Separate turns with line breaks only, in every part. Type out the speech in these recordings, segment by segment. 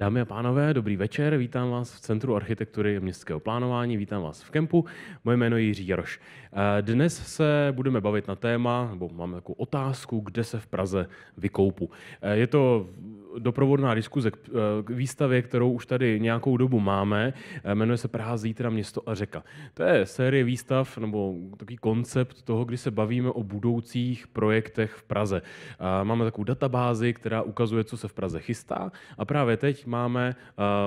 Dámy a pánové, dobrý večer, vítám vás v Centru architektury městského plánování, vítám vás v kempu, moje jméno je Jiří Jaroš. Dnes se budeme bavit na téma, nebo máme takovou otázku, kde se v Praze vykoupu. Je to doprovodná diskuze k výstavě, kterou už tady nějakou dobu máme, jmenuje se Praha zítra, město a řeka. To je série výstav, nebo takový koncept toho, kdy se bavíme o budoucích projektech v Praze. Máme takovou databázi, která ukazuje, co se v Praze chystá, a právě teď máme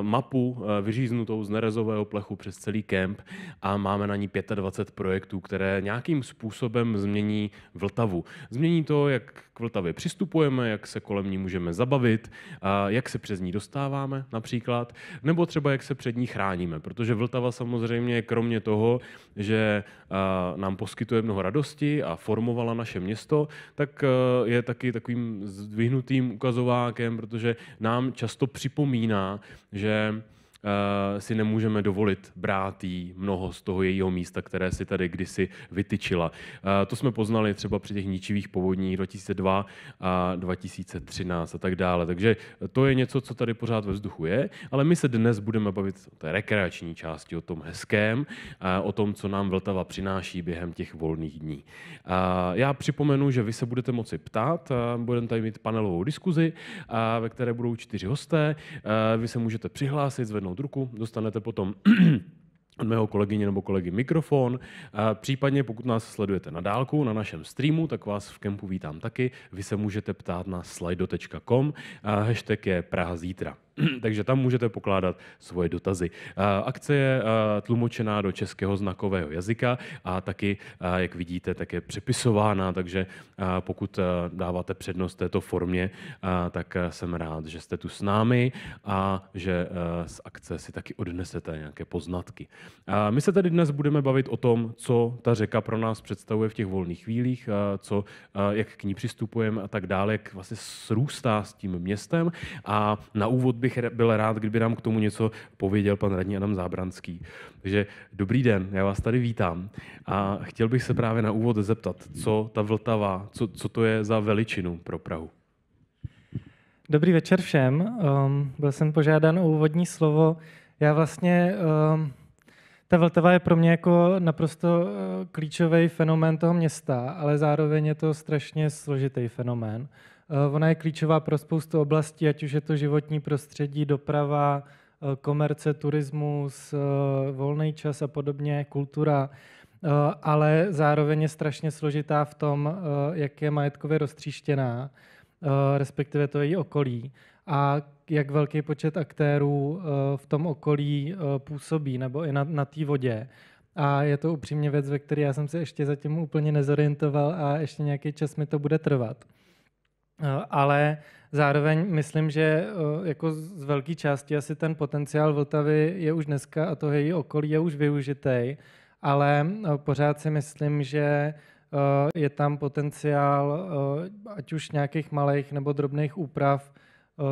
mapu vyříznutou z nerezového plechu přes celý kemp a máme na ní 25 projektů, které nějakým způsobem změní Vltavu. Změní to, jak k Vltavě přistupujeme, jak se kolem ní můžeme zabavit, jak se přes ní dostáváme například, nebo třeba jak se před ní chráníme, protože Vltava samozřejmě kromě toho, že nám poskytuje mnoho radosti a formovala naše město, tak je taky takovým zdvihnutým ukazovákem, protože nám často připomíná, že si nemůžeme dovolit brát jí mnoho z toho jejího místa, které si tady kdysi vytyčila. To jsme poznali třeba při těch ničivých povodních 2002 a 2013 a tak dále. Takže to je něco, co tady pořád ve vzduchu je, ale my se dnes budeme bavit o té rekreační části, o tom hezkém, o tom, co nám Vltava přináší během těch volných dní. Já připomenu, že vy se budete moci ptát, budeme tady mít panelovou diskuzi, ve které budou 4 hosté. Vy se můžete přihlásit, zvednout ruku, dostanete potom od mého kolegyně nebo kolegy mikrofon. Případně, pokud nás sledujete na dálku na našem streamu, tak vás v kempu vítám taky. Vy se můžete ptát na slido.com. Hashtag je Praha zítra. Takže tam můžete pokládat svoje dotazy. Akce je tlumočená do českého znakového jazyka a taky, jak vidíte, tak je přepisována, takže pokud dáváte přednost této formě, tak jsem rád, že jste tu s námi a že z akce si taky odnesete nějaké poznatky. My se tady dnes budeme bavit o tom, co ta řeka pro nás představuje v těch volných chvílích, jak k ní přistupujeme a tak dále, jak vlastně srůstá s tím městem. A na úvod bych byl rád, kdyby nám k tomu něco pověděl pan radní Adam Zábranský. Takže dobrý den, já vás tady vítám a chtěl bych se právě na úvod zeptat, co ta Vltava, co to je za veličinu pro Prahu.
Dobrý večer všem. Byl jsem požádán o úvodní slovo. Já vlastně, ta Vltava je pro mě jako naprosto klíčový fenomén toho města, ale zároveň je to strašně složitý fenomén. Ona je klíčová pro spoustu oblastí, ať už je to životní prostředí, doprava, komerce, turismus, volný čas a podobně, kultura, ale zároveň je strašně složitá v tom, jak je majetkově roztříštěná, respektive to její okolí a jak velký počet aktérů v tom okolí působí, nebo i na té vodě. A je to upřímně věc, ve které já jsem se ještě zatím úplně nezorientoval a ještě nějaký čas mi to bude trvat. Ale zároveň myslím, že jako z velké části asi ten potenciál Vltavy je už dneska a to její okolí je už využitý, ale pořád si myslím, že je tam potenciál ať už nějakých malých nebo drobných úprav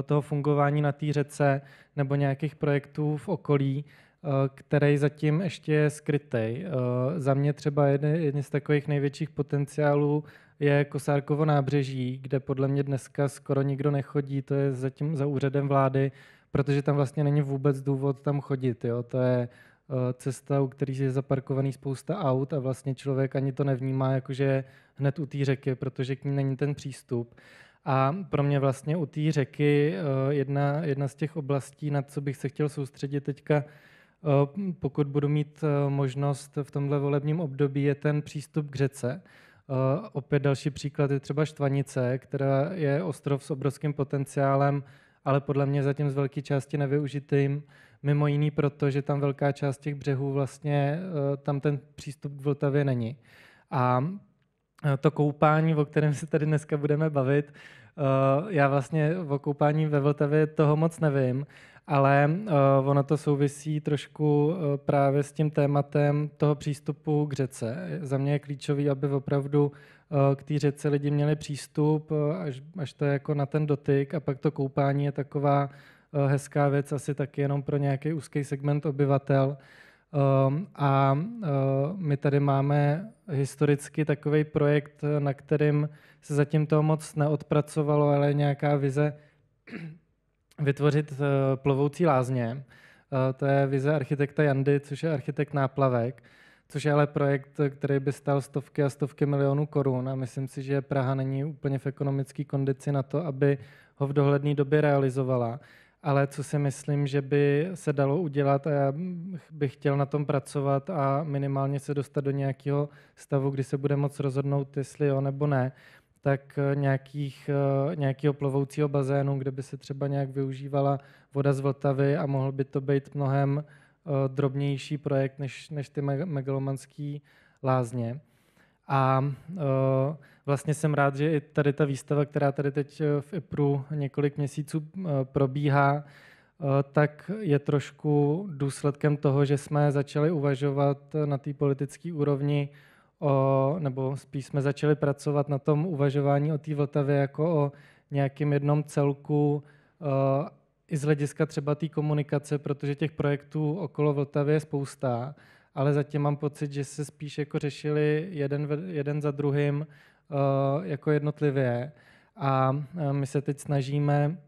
toho fungování na té řece nebo nějakých projektů v okolí, který zatím ještě je skrytej. Za mě třeba jeden z takových největších potenciálů je Kosárkovo nábřeží, kde podle mě dneska skoro nikdo nechodí, to je zatím za úřadem vlády, protože tam vlastně není vůbec důvod tam chodit. Jo? To je cesta, u který je zaparkovaný spousta aut a vlastně člověk ani to nevnímá, jakože je hned u té řeky, protože k ní není ten přístup. A pro mě vlastně u té řeky jedna z těch oblastí, na co bych se chtěl soustředit teďka, pokud budu mít možnost v tomhle volebním období, je ten přístup k řece. Opět další příklad je třeba Štvanice, která je ostrov s obrovským potenciálem, ale podle mě zatím z velké části nevyužitým, mimo jiný proto, že tam velká část těch břehů vlastně tam ten přístup k Vltavě není. A to koupání, o kterém se tady dneska budeme bavit, já vlastně o koupání ve Vltavě toho moc nevím, ale ono to souvisí trošku právě s tím tématem toho přístupu k řece. Za mě je klíčový, aby opravdu k té řece lidi měli přístup, až to je jako na ten dotyk, a pak to koupání je taková hezká věc, asi taky jenom pro nějaký úzký segment obyvatel. A my tady máme historicky takový projekt, na kterým se zatím toho moc neodpracovalo, ale nějaká vize vytvořit plovoucí lázně. To je vize architekta Jandy, což je architekt Náplavek, což je ale projekt, který by stál stovky a stovky milionů korun a myslím si, že Praha není úplně v ekonomické kondici na to, aby ho v dohledné době realizovala. Ale co si myslím, že by se dalo udělat a já bych chtěl na tom pracovat a minimálně se dostat do nějakého stavu, kdy se bude moct rozhodnout, jestli jo nebo ne, tak nějakého plovoucího bazénu, kde by se třeba nějak využívala voda z Vltavy a mohl by to být mnohem drobnější projekt než ty megalomanské lázně. A vlastně jsem rád, že i tady ta výstava, která tady teď v IPRu několik měsíců probíhá, tak je trošku důsledkem toho, že jsme začali uvažovat na té politické úrovni, nebo spíš jsme začali pracovat na tom uvažování o té Vltavě jako o nějakém jednom celku, i z hlediska třeba té komunikace, protože těch projektů okolo Vltavy je spousta, ale zatím mám pocit, že se spíš jako řešili jeden za druhým jako jednotlivě. A my se teď snažíme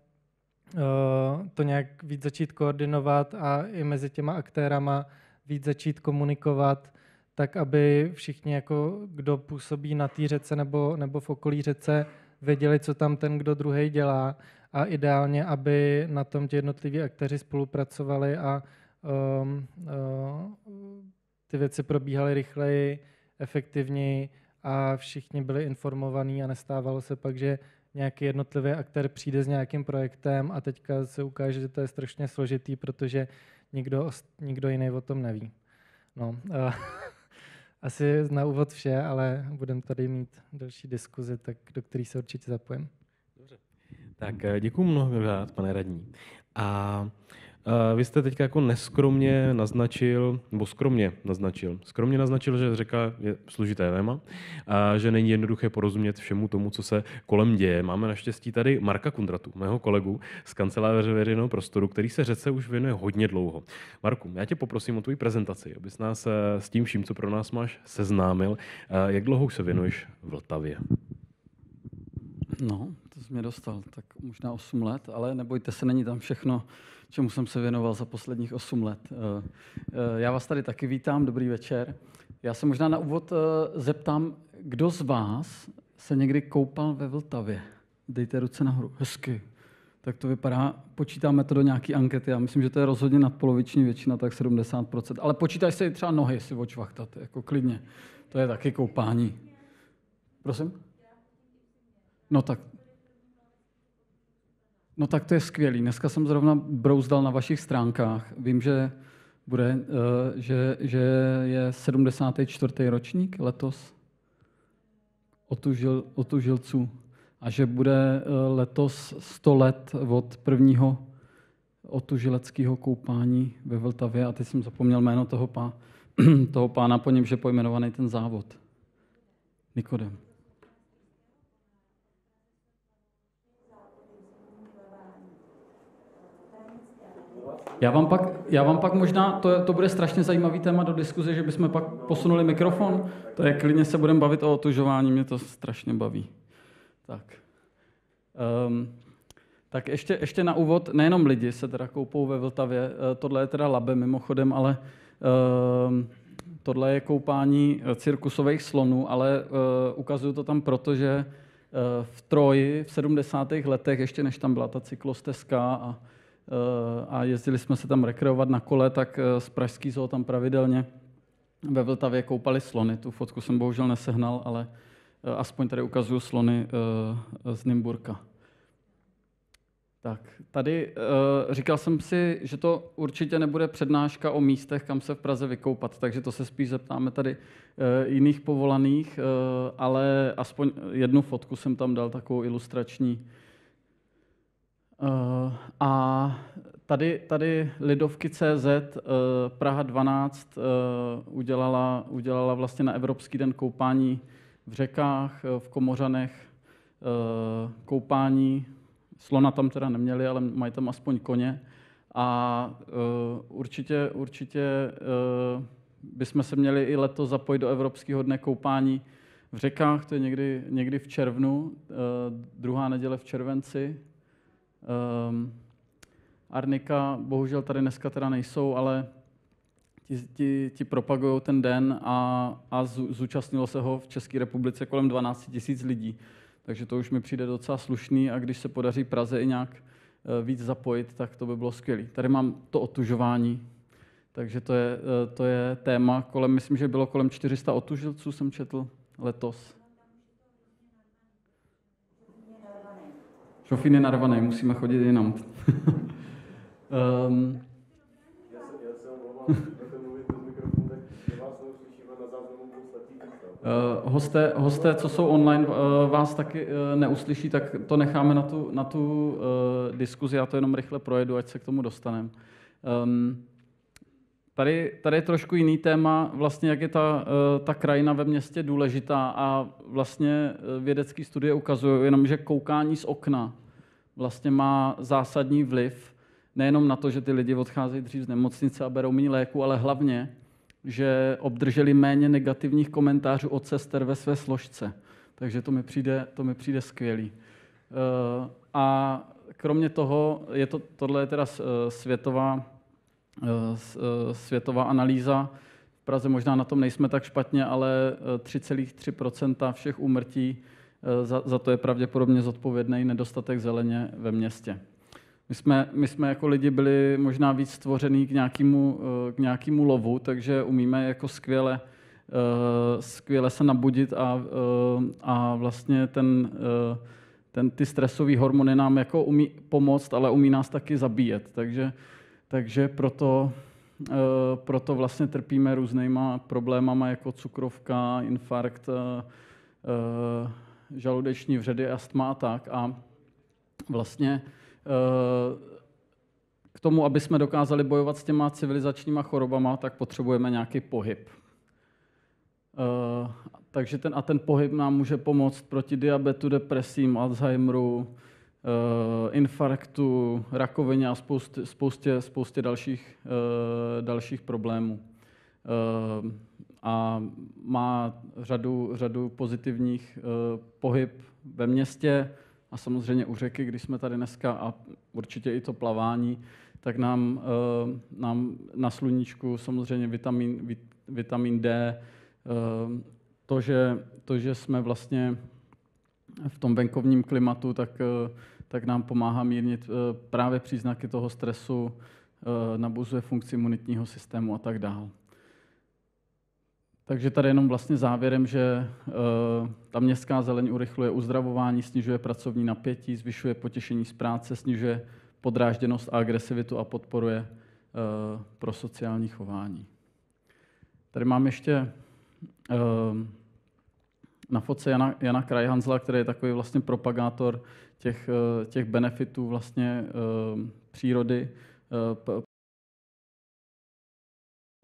to nějak víc začít koordinovat a i mezi těma aktérama víc začít komunikovat, tak aby všichni, jako, kdo působí na té řece nebo v okolí řece, věděli, co tam ten, kdo druhý dělá. A ideálně, aby na tom ti jednotliví aktéři spolupracovali a ty věci probíhaly rychleji, efektivněji a všichni byli informovaní a nestávalo se pak, že nějaký jednotlivý aktér přijde s nějakým projektem a teďka se ukáže, že to je strašně složitý, protože nikdo jiný o tom neví. No, asi na úvod vše, ale budeme tady mít další diskuzi, tak do který se určitě zapojím.
Dobře. Tak děkuji mnohokrát, pane radní. A vy jste teď jako neskromně naznačil, že řeka je složité téma a že není jednoduché porozumět všemu tomu, co se kolem děje. Máme naštěstí tady Marka Kundratu, mého kolegu z kanceláře veřejného prostoru, který se řece už věnuje hodně dlouho. Marku, já tě poprosím o tvoji prezentaci, abys nás s tím vším, co pro nás máš, seznámil. Jak dlouho už se věnuješ Vltavě?
No, to jsi mě dostal, tak možná 8 let, ale nebojte se, není tam všechno, čemu jsem se věnoval za posledních 8 let. Já vás tady taky vítám, dobrý večer. Já se možná na úvod zeptám, kdo z vás se někdy koupal ve Vltavě? Dejte ruce nahoru, hezky. Tak to vypadá, počítáme to do nějaké ankety, já myslím, že to je rozhodně nadpoloviční většina, tak 70%, ale počítaj se i třeba nohy si očvachtat, jako klidně. To je taky koupání. Prosím? No tak to je skvělý. Dneska jsem zrovna brouzdal na vašich stránkách. Vím, že že je 74. ročník letos otužilců a že bude letos 100 let od prvního otužileckého koupání ve Vltavě. A teď jsem zapomněl jméno toho pána, po němž je pojmenovaný ten závod. Nikodem. Já vám pak možná, to bude strašně zajímavý téma do diskuze, že bychom pak posunuli mikrofon. To je, klidně se budeme bavit o otužování, mě to strašně baví. Tak ještě na úvod, nejenom lidi se teda koupou ve Vltavě, tohle je teda Labe mimochodem, ale tohle je koupání cirkusových slonů, ale ukazuju to tam proto, že v Troji v 70. letech, ještě než tam byla ta cyklostezka a jezdili jsme se tam rekreovat na kole, tak z pražský zoo tam pravidelně ve Vltavě koupali slony. Tu fotku jsem bohužel nesehnal, ale aspoň tady ukazuju slony z Nymburka. Tak, tady říkal jsem si, že to určitě nebude přednáška o místech, kam se v Praze vykoupat, takže to se spíš zeptáme tady jiných povolaných, ale aspoň jednu fotku jsem tam dal, takovou ilustrační. A tady Lidovky.cz Praha 12 udělala vlastně na Evropský den koupání v řekách, v Komořanech, koupání. Slona tam teda neměli, ale mají tam aspoň koně. A určitě bychom se měli i letos zapojit do Evropského dne koupání v řekách, to je někdy v červnu, druhá neděle v červenci. Arnika bohužel tady dneska teda nejsou, ale ti propagují ten den a zúčastnilo se ho v České republice kolem 12 000 lidí. Takže to už mi přijde docela slušný a když se podaří Praze i nějak víc zapojit, tak to by bylo skvělé. Tady mám to otužování, takže to je téma, myslím, že bylo kolem 400 otužilců, jsem četl letos. Šofín je narvaný, musíme chodit jinam. Hosté, co jsou online, vás taky neuslyší, tak to necháme na tu diskuzi, já to jenom rychle projedu, ať se k tomu dostaneme. Tady je trošku jiný téma, vlastně jak je ta krajina ve městě důležitá a vlastně vědecké studie ukazují jenom, že koukání z okna vlastně má zásadní vliv nejenom na to, že ty lidi odcházejí dřív z nemocnice a berou méně léku, ale hlavně, že obdrželi méně negativních komentářů od sester ve své složce. Takže to mi přijde skvělý. A kromě toho, tohle je teda světová analýza. V Praze možná na tom nejsme tak špatně, ale 3,3% všech úmrtí, za to je pravděpodobně zodpovědný nedostatek zeleně ve městě. My jsme jako lidi byli možná víc stvořený k nějakému lovu, takže umíme jako skvěle se nabudit a vlastně ty stresové hormony nám jako umí pomoct, ale umí nás taky zabíjet. Takže proto vlastně trpíme různýma problémama jako cukrovka, infarkt, žaludeční vředy, astma a tak. A vlastně k tomu, aby jsme dokázali bojovat s těma civilizačníma chorobama, tak potřebujeme nějaký pohyb. Takže ten pohyb nám může pomoct proti diabetu, depresím, Alzheimeru, infarktu, rakovině a spoustě dalších problémů. A má řadu pozitivních pohyb ve městě a samozřejmě u řeky, když jsme tady dneska, a určitě i to plavání, tak nám na sluníčku samozřejmě vitamin D, to, že jsme vlastně v tom venkovním klimatu, tak nám pomáhá mírnit právě příznaky toho stresu, nabuzuje funkci imunitního systému a tak dále. Takže tady jenom vlastně závěrem, že ta městská zeleň urychluje uzdravování, snižuje pracovní napětí, zvyšuje potěšení z práce, snižuje podrážděnost a agresivitu a podporuje prosociální chování. Tady mám ještě na fotce Jana Krajhanzla, který je takový vlastně propagátor těch benefitů vlastně přírody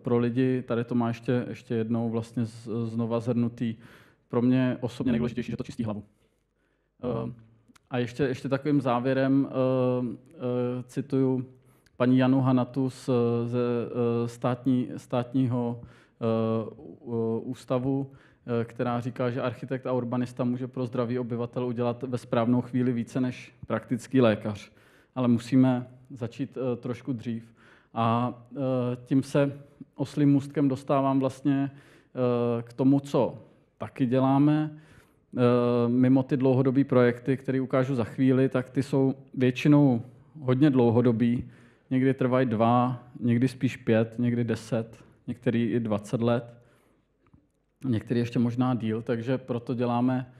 pro lidi. Tady to má ještě jednou vlastně znova zhrnutý. Pro mě osobně nejdůležitější, že to čistí hlavu. A ještě takovým závěrem cituju paní Janu Hanatu ze státního ústavu, která říká, že architekt a urbanista může pro zdraví obyvatel udělat ve správnou chvíli více než praktický lékař. Ale musíme začít trošku dřív. A tím se oslím můstkem dostávám vlastně k tomu, co taky děláme. Mimo ty dlouhodobé projekty, které ukážu za chvíli, tak ty jsou většinou hodně dlouhodobý. Někdy trvají 2, někdy spíš 5, někdy 10, některý i 20 let, některý ještě možná díl, takže proto děláme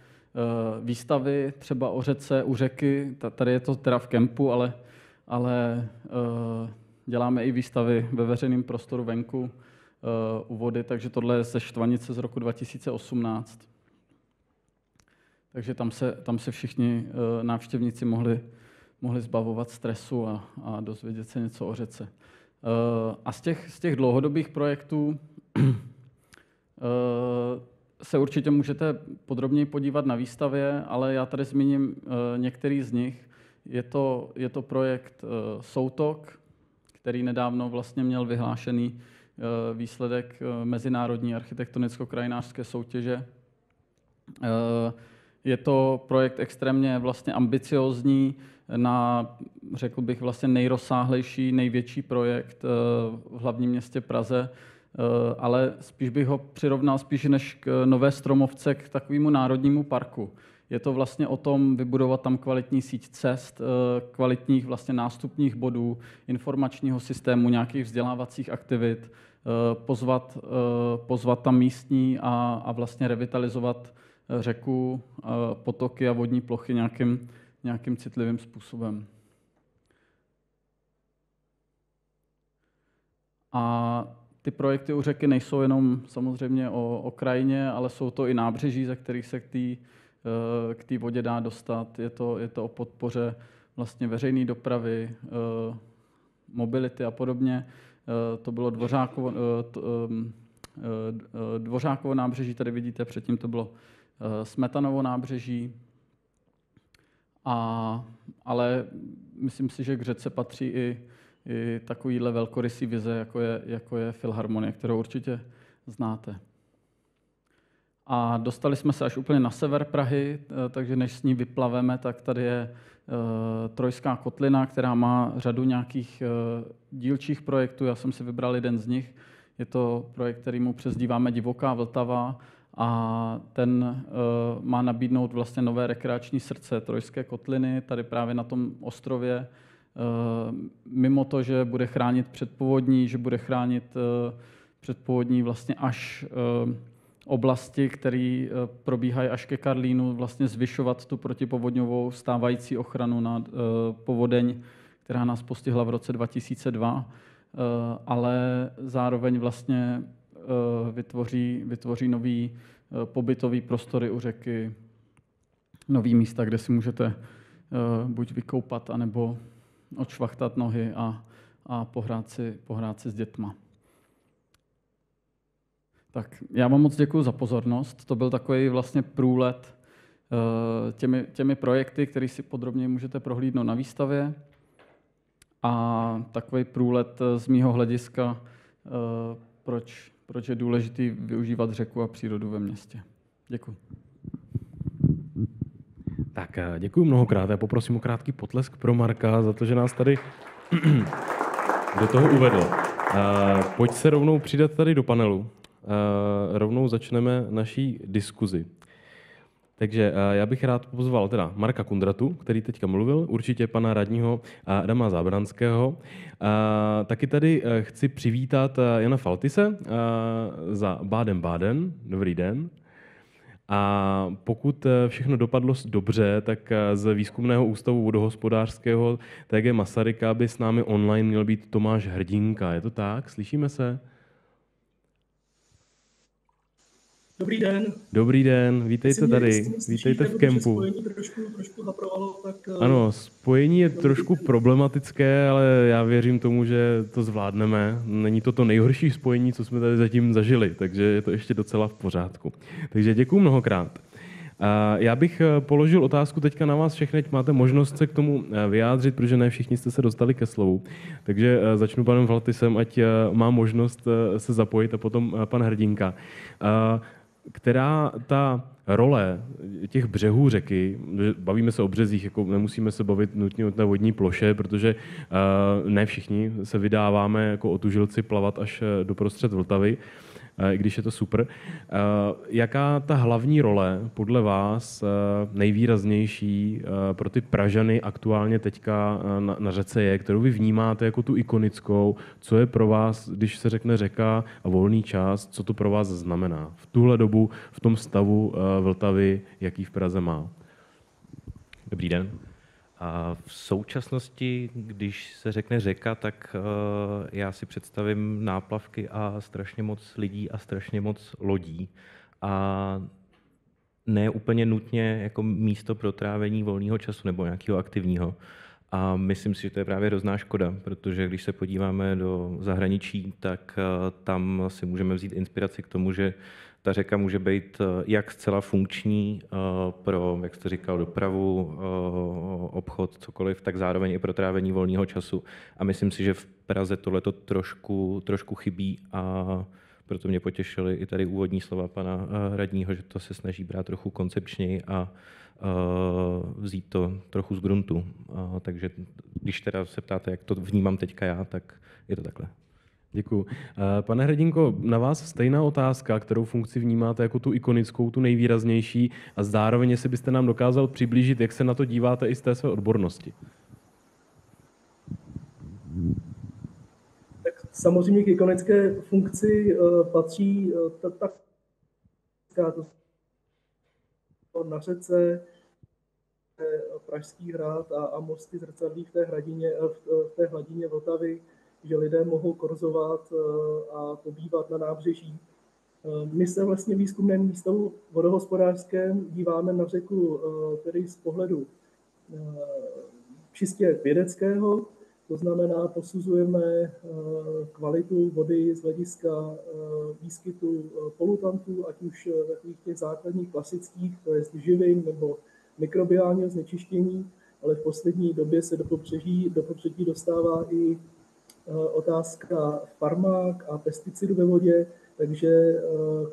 výstavy třeba o řece, u řeky. Tady je to teda v kempu, ale děláme i výstavy ve veřejném prostoru venku u vody, takže tohle je ze Štvanice z roku 2018. Takže tam se všichni návštěvníci mohli zbavovat stresu a dozvědět se něco o řece. A z těch dlouhodobých projektů se určitě můžete podrobněji podívat na výstavě, ale já tady zmíním některý z nich. Je to projekt Soutok, který nedávno vlastně měl vyhlášený výsledek mezinárodní architektonicko-krajinářské soutěže. Je to projekt extrémně vlastně ambiciózní, řekl bych, vlastně nejrozsáhlejší, největší projekt v hlavním městě Praze, ale spíš bych ho přirovnal spíš než k Nové Stromovce k takovému národnímu parku. Je to vlastně o tom vybudovat tam kvalitní síť cest, kvalitních vlastně nástupních bodů, informačního systému, nějakých vzdělávacích aktivit, pozvat tam místní a vlastně revitalizovat řeku, potoky a vodní plochy nějakým citlivým způsobem. A ty projekty u řeky nejsou jenom samozřejmě o krajině, ale jsou to i nábřeží, ze kterých se k té vodě dá dostat. Je to o podpoře vlastně veřejné dopravy, mobility a podobně. To bylo Dvořákovo nábřeží, tady vidíte, předtím to bylo Smetanovo nábřeží. Ale myslím si, že k řece patří i takovýhle velkorysý vize, jako je Filharmonie, kterou určitě znáte. A dostali jsme se až úplně na sever Prahy, takže než s ní vyplaveme, tak tady je Trojská kotlina, která má řadu nějakých dílčích projektů. Já jsem si vybral jeden z nich. Je to projekt, který mu přezdíváme Divoká Vltava a ten má nabídnout vlastně nové rekreační srdce Trojské kotliny, tady právě na tom ostrově. Mimo to, že bude chránit předpovodní, že bude chránit předpovodní vlastně až oblasti, které probíhají až ke Karlínu, vlastně zvyšovat tu protipovodňovou stávající ochranu na povodeň, která nás postihla v roce 2002, ale zároveň vlastně vytvoří nový pobytový prostory u řeky, nový místa, kde si můžete buď vykoupat, anebo odšvachtat nohy a pohrát si s dětma. Tak já vám moc děkuji za pozornost. To byl takový vlastně průlet těmi projekty, který si podrobně můžete prohlídnout na výstavě. A takový průlet z mýho hlediska, proč je důležité využívat řeku a přírodu ve městě. Děkuji.
Tak děkuji mnohokrát. Já poprosím o krátký potlesk pro Marka za to, že nás tady do toho uvedl. Pojď se rovnou přidat tady do panelu. Rovnou začneme naší diskuzi. Takže já bych rád pozval teda Marka Kundratu, který teďka mluvil, určitě pana radního Adama Zábranského. Taky tady chci přivítat Jana Faltise za Baden-Baden. Dobrý den. A pokud všechno dopadlo dobře, tak z Výzkumného ústavu vodohospodářského TG Masaryka by s námi online měl být Tomáš Hrdinka. Je to tak? Slyšíme se?
Dobrý den.
Dobrý den, vítejte tady, vítejte v kempu.
Spojení trošku haprovalo, tak...
Ano, spojení je trošku problematické, ale já věřím tomu, že to zvládneme. Není to nejhorší spojení, co jsme tady zatím zažili, takže je to ještě docela v pořádku. Takže děkuji mnohokrát. Já bych položil otázku teďka na vás všechny, máte možnost se k tomu vyjádřit, protože ne všichni jste se dostali ke slovu. Takže začnu panem Faltisem, ať má možnost se zapojit a potom pan Hrdinka. Která ta role těch břehů řeky, bavíme se o březích, jako nemusíme se bavit nutně o té vodní ploše, protože ne všichni se vydáváme jako otužilci plavat až do prostřed Vltavy, i když je to super. Jaká ta hlavní role podle vás nejvýraznější pro ty Pražany aktuálně teďka na řece je, kterou vy vnímáte jako tu ikonickou, co je pro vás, když se řekne řeka a volný čas, co to pro vás znamená v tuhle dobu, v tom stavu Vltavy, jaký v Praze má?
Dobrý den. A v současnosti, když se řekne řeka, tak já si představím náplavky a strašně moc lidí a strašně moc lodí. A ne úplně nutně jako místo pro trávení volného času nebo nějakého aktivního. A myslím si, že to je právě hrozná škoda, protože když se podíváme do zahraničí, tak tam si můžeme vzít inspiraci k tomu, že ta řeka může být jak zcela funkční pro, jak jste říkal, dopravu, obchod, cokoliv, tak zároveň i pro trávení volného času. A myslím si, že v Praze tohleto trošku chybí a proto mě potěšily i tady úvodní slova pana radního, že to se snaží brát trochu koncepčněji a vzít to trochu z gruntu. Takže když teda se ptáte, jak to vnímám teďka já, tak je to takhle.
Děkuju. Pane Hrdinko, na vás stejná otázka, kterou funkci vnímáte jako tu ikonickou, tu nejvýraznější a zároveň, jestli byste nám dokázal přiblížit, jak se na to díváte i z té své odbornosti.
Tak samozřejmě k ikonické funkci patří na řece, Pražský hrad a mosty zrcadlí v té hladině Vltavy, že lidé mohou korzovat a pobývat na nábřeží. My se vlastně v výzkumném výstavu vodohospodářském díváme na řeku tedy z pohledu čistě vědeckého, to znamená, posuzujeme kvalitu vody z hlediska výskytu polutantů, ať už takových těch základních klasických, to je živin nebo mikrobiálního znečištění, ale v poslední době se do popředí dostává i otázka farmák a pesticidů ve vodě, takže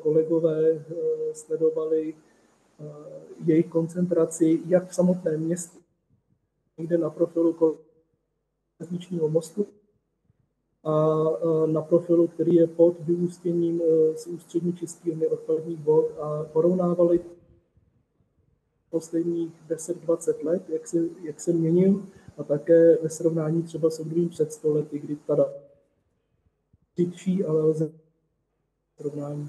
kolegové sledovali jejich koncentraci jak v samotném městě, někde na profilu železničního mostu a na profilu, který je pod vyústěním z ústřední čistírny odpadních vod a porovnávali posledních 10-20 let, jak se měnil a také ve srovnání třeba s obdobím před 100 lety, kdy tada řidší, ale lze srovnání.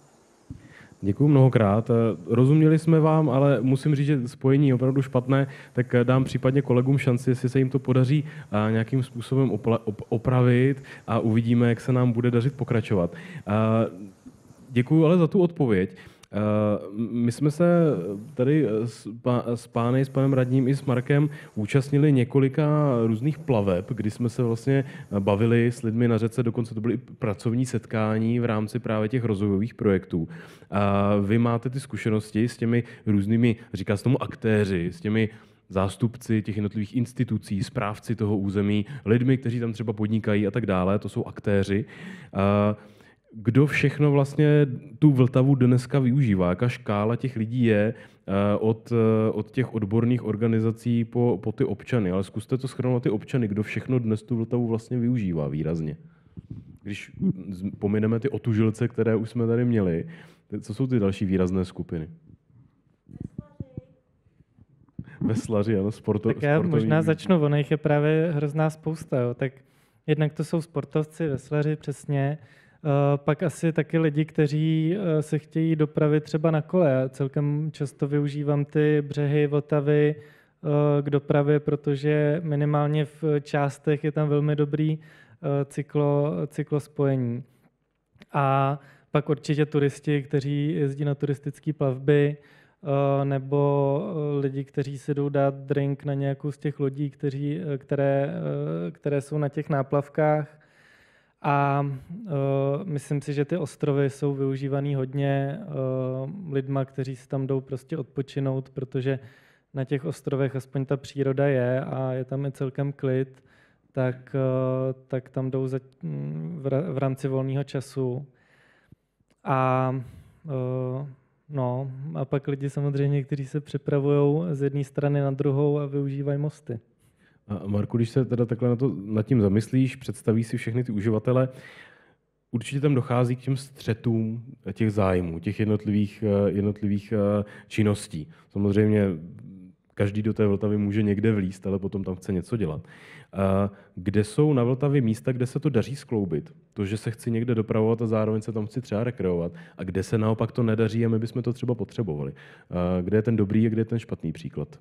Děkuji mnohokrát. Rozuměli jsme vám, ale musím říct, že spojení je opravdu špatné, tak dám případně kolegům šanci, jestli se jim to podaří nějakým způsobem opravit a uvidíme, jak se nám bude dařit pokračovat. Děkuji ale za tu odpověď. My jsme se tady s panem radním i s Markem účastnili několika různých plaveb, kdy jsme se vlastně bavili s lidmi na řece, dokonce to byly pracovní setkání v rámci právě těch rozvojových projektů. Vy máte ty zkušenosti s těmi různými, říká se tomu aktéři, s těmi zástupci těch jednotlivých institucí, správci toho území, lidmi, kteří tam třeba podnikají a tak dále, to jsou aktéři. Kdo všechno vlastně tu Vltavu dneska využívá? Jaká škála těch lidí je od těch odborných organizací po ty občany? Ale zkuste to shrnout ty občany, kdo všechno dnes tu Vltavu vlastně využívá výrazně. Když pomineme ty otužilce, které už jsme tady měli, co jsou ty další výrazné skupiny? Veslaři, ano,
Tak já možná začnu, ono jich je právě hrozná spousta. Jo. Tak jednak to jsou sportovci, veslaři, přesně. Pak asi taky lidi, kteří se chtějí dopravit třeba na kole. Já celkem často využívám ty břehy Vltavy k dopravě, protože minimálně v částech je tam velmi dobrý cyklospojení. A pak určitě turisti, kteří jezdí na turistické plavby, nebo lidi, kteří si jdou dát drink na nějakou z těch lodí, které jsou na těch náplavkách. A myslím si, že ty ostrovy jsou využívaný hodně lidma, kteří si tam jdou prostě odpočinout, protože na těch ostrovech aspoň ta příroda je a je tam i celkem klid, tak tam jdou v rámci volného času. A pak lidi samozřejmě, kteří se přepravují z jedné strany na druhou a využívají mosty.
A Marku, když se teda takhle nad tím zamyslíš, představíš si všechny ty uživatele, určitě tam dochází k těm střetům těch zájmů, těch jednotlivých činností. Samozřejmě každý do té Vltavy může někde vlízt, ale potom tam chce něco dělat. Kde jsou na Vltavě místa, kde se to daří skloubit? To, že se chci někde dopravovat a zároveň se tam chci třeba rekreovat. A kde se naopak to nedaří a my bychom to třeba potřebovali? Kde je ten dobrý a kde je ten špatný příklad?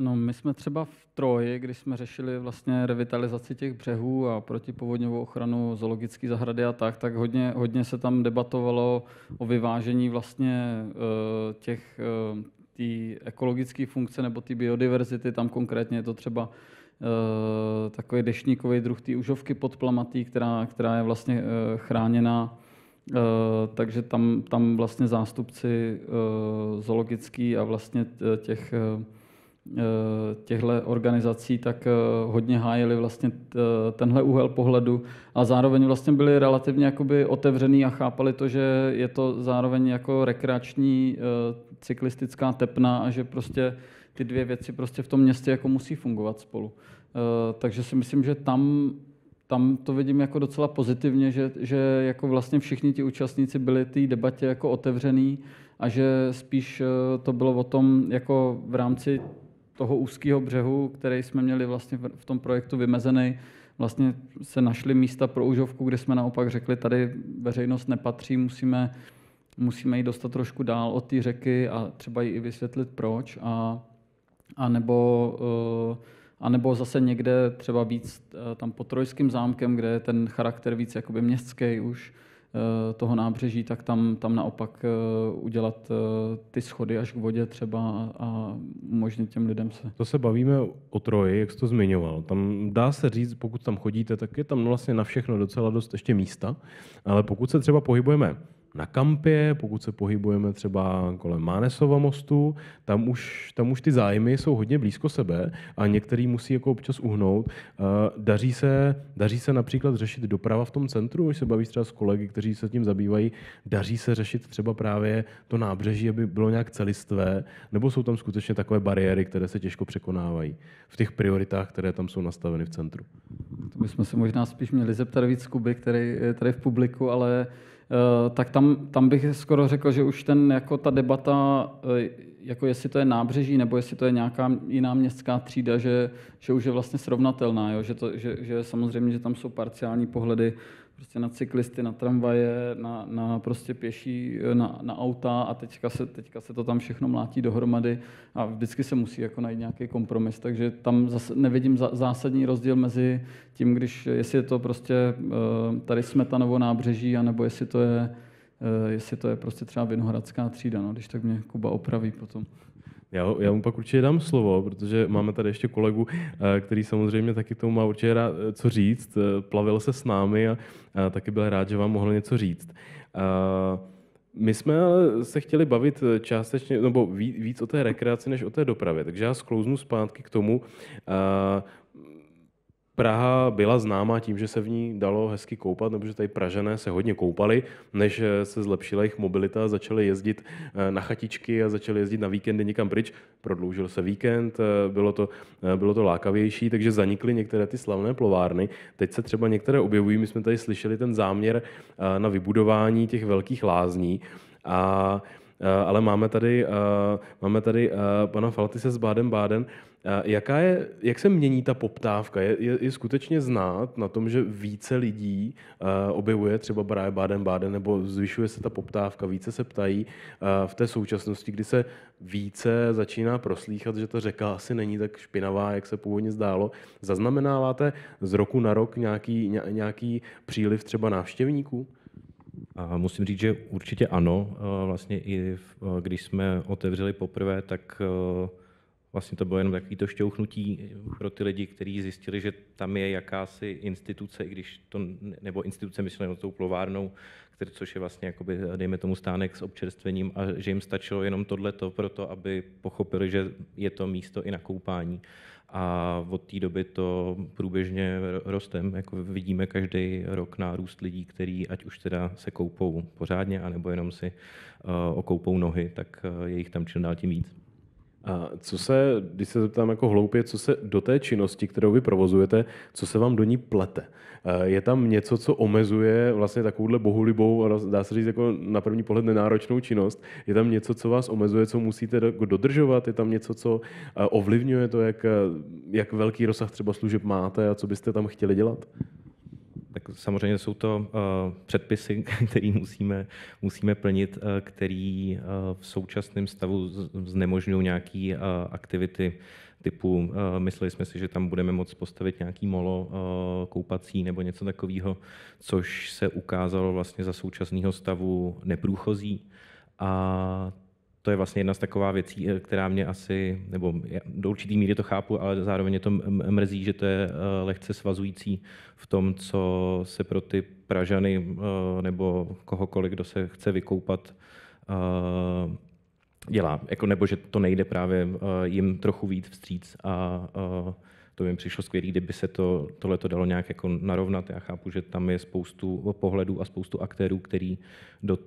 No, my jsme třeba v Troji, když jsme řešili vlastně revitalizaci těch břehů a protipovodňovou ochranu zoologické zahrady a tak hodně se tam debatovalo o vyvážení vlastně té ekologické funkce nebo té biodiverzity. Tam konkrétně je to třeba takový deštníkový druh té užovky podplamatý, která je vlastně chráněná. Takže tam vlastně zástupci zoologický a vlastně těch těchto organizací, tak hodně hájili vlastně tenhle úhel pohledu a zároveň vlastně byli relativně jakoby otevřený a chápali to, že je to zároveň jako rekreační cyklistická tepna a že prostě ty dvě věci prostě v tom městě jako musí fungovat spolu. Takže si myslím, že tam to vidím jako docela pozitivně, že jako vlastně všichni ti účastníci byli té debatě jako otevřený a že spíš to bylo o tom jako v rámci toho úzkého břehu, který jsme měli vlastně v tom projektu vymezený, vlastně se našly místa pro užovku, kde jsme naopak řekli, tady veřejnost nepatří, musíme jít dostat trošku dál od té řeky a třeba jí i vysvětlit proč a nebo zase někde třeba víc tam pod Trojským zámkem, kde je ten charakter víc jakoby městský už toho nábřeží, tak tam naopak udělat ty schody až k vodě třeba a umožnit těm lidem se.
To se bavíme o Troji, jak jsi to zmiňoval. Tam dá se říct, pokud tam chodíte, tak je tam vlastně na všechno docela dost ještě místa, ale pokud se třeba pohybujeme na Kampě, pokud se pohybujeme třeba kolem Mánesova mostu, tam už ty zájmy jsou hodně blízko sebe a některý musí jako občas uhnout. Daří se například řešit doprava v tom centru, když se bavíš třeba s kolegy, kteří se tím zabývají, daří se řešit třeba právě to nábřeží, aby bylo nějak celistvé, nebo jsou tam skutečně takové bariéry, které se těžko překonávají v těch prioritách, které tam jsou nastaveny v centru?
To bychom se možná spíš měli zeptat víc Kuby, který je tady v publiku, ale tak tam bych skoro řekl, že už jako ta debata, jako jestli to je nábřeží nebo jestli to je nějaká jiná městská třída, že už je vlastně srovnatelná, jo? Že samozřejmě, že tam jsou parciální pohledy prostě na cyklisty, na tramvaje, na prostě pěší, na auta a teďka se to tam všechno mlátí dohromady a vždycky se musí jako najít nějaký kompromis, takže tam zase nevidím zásadní rozdíl mezi tím, jestli je to prostě tady Smetanovo nábřeží, anebo jestli to je prostě třeba Vinohradská třída, no, když tak mě Kuba opraví potom.
Já mu pak určitě dám slovo, protože máme tady ještě kolegu, který samozřejmě taky tomu má určitě rád co říct. Plavil se s námi a taky byl rád, že vám mohl něco říct. My jsme ale se chtěli bavit částečně, nebo víc o té rekreaci, než o té dopravě. Takže já sklouznu zpátky k tomu. Praha byla známá tím, že se v ní dalo hezky koupat, nebo že tady Pražané se hodně koupali, než se zlepšila jejich mobilita, začali jezdit na chatičky a začali jezdit na víkendy někam pryč. Prodloužil se víkend, bylo to lákavější, takže zanikly některé ty slavné plovárny. Teď se třeba některé objevují, my jsme tady slyšeli ten záměr na vybudování těch velkých lázní, ale máme tady pana Faltise z Baden-Baden. Jak se mění ta poptávka? Je skutečně znát na tom, že více lidí objevuje třeba Baden-Baden, nebo zvyšuje se ta poptávka, více se ptají v té současnosti, kdy se více začíná proslýchat, že ta řeka asi není tak špinavá, jak se původně zdálo. Zaznamenáváte z roku na rok nějaký příliv třeba návštěvníků?
A musím říct, že určitě ano. Vlastně i když jsme otevřeli poprvé, tak vlastně to bylo jenom takový šťouchnutí pro ty lidi, kteří zjistili, že tam je jakási instituce, i když to, nebo instituce mysleli tou plovárnou, což je vlastně jakoby, dejme tomu stánek s občerstvením a že jim stačilo jenom tohleto pro to, aby pochopili, že je to místo i na koupání. A od té doby to průběžně roste. Jako vidíme každý rok nárůst lidí, kteří ať už teda se koupou pořádně, anebo jenom si okoupou nohy, tak je jich tam čím dál tím víc.
A když se zeptám jako hloupě, co se do té činnosti, kterou vy provozujete, co se vám do ní plete? Je tam něco, co omezuje vlastně takovouhle bohulibou a dá se říct jako na první pohled nenáročnou činnost? Je tam něco, co vás omezuje, co musíte dodržovat? Je tam něco, co ovlivňuje to, jak velký rozsah třeba služeb máte a co byste tam chtěli dělat?
Tak samozřejmě jsou to předpisy, které musíme plnit, které v současném stavu znemožňují nějaké aktivity typu, mysleli jsme si, že tam budeme moct postavit nějaký molo koupací nebo něco takového, což se ukázalo vlastně za současného stavu neprůchozí. A to je vlastně jedna z takových věcí, která mě asi, nebo do určitý míry to chápu, ale zároveň je to mrzí, že to je lehce svazující v tom, co se pro ty Pražany nebo kohokoliv, kdo se chce vykoupat, dělá, jako, nebo že to nejde právě jim trochu víc vstříc a to by mi přišlo skvělé, kdyby se tohleto dalo nějak jako narovnat. Já chápu, že tam je spoustu pohledů a spoustu aktérů, který do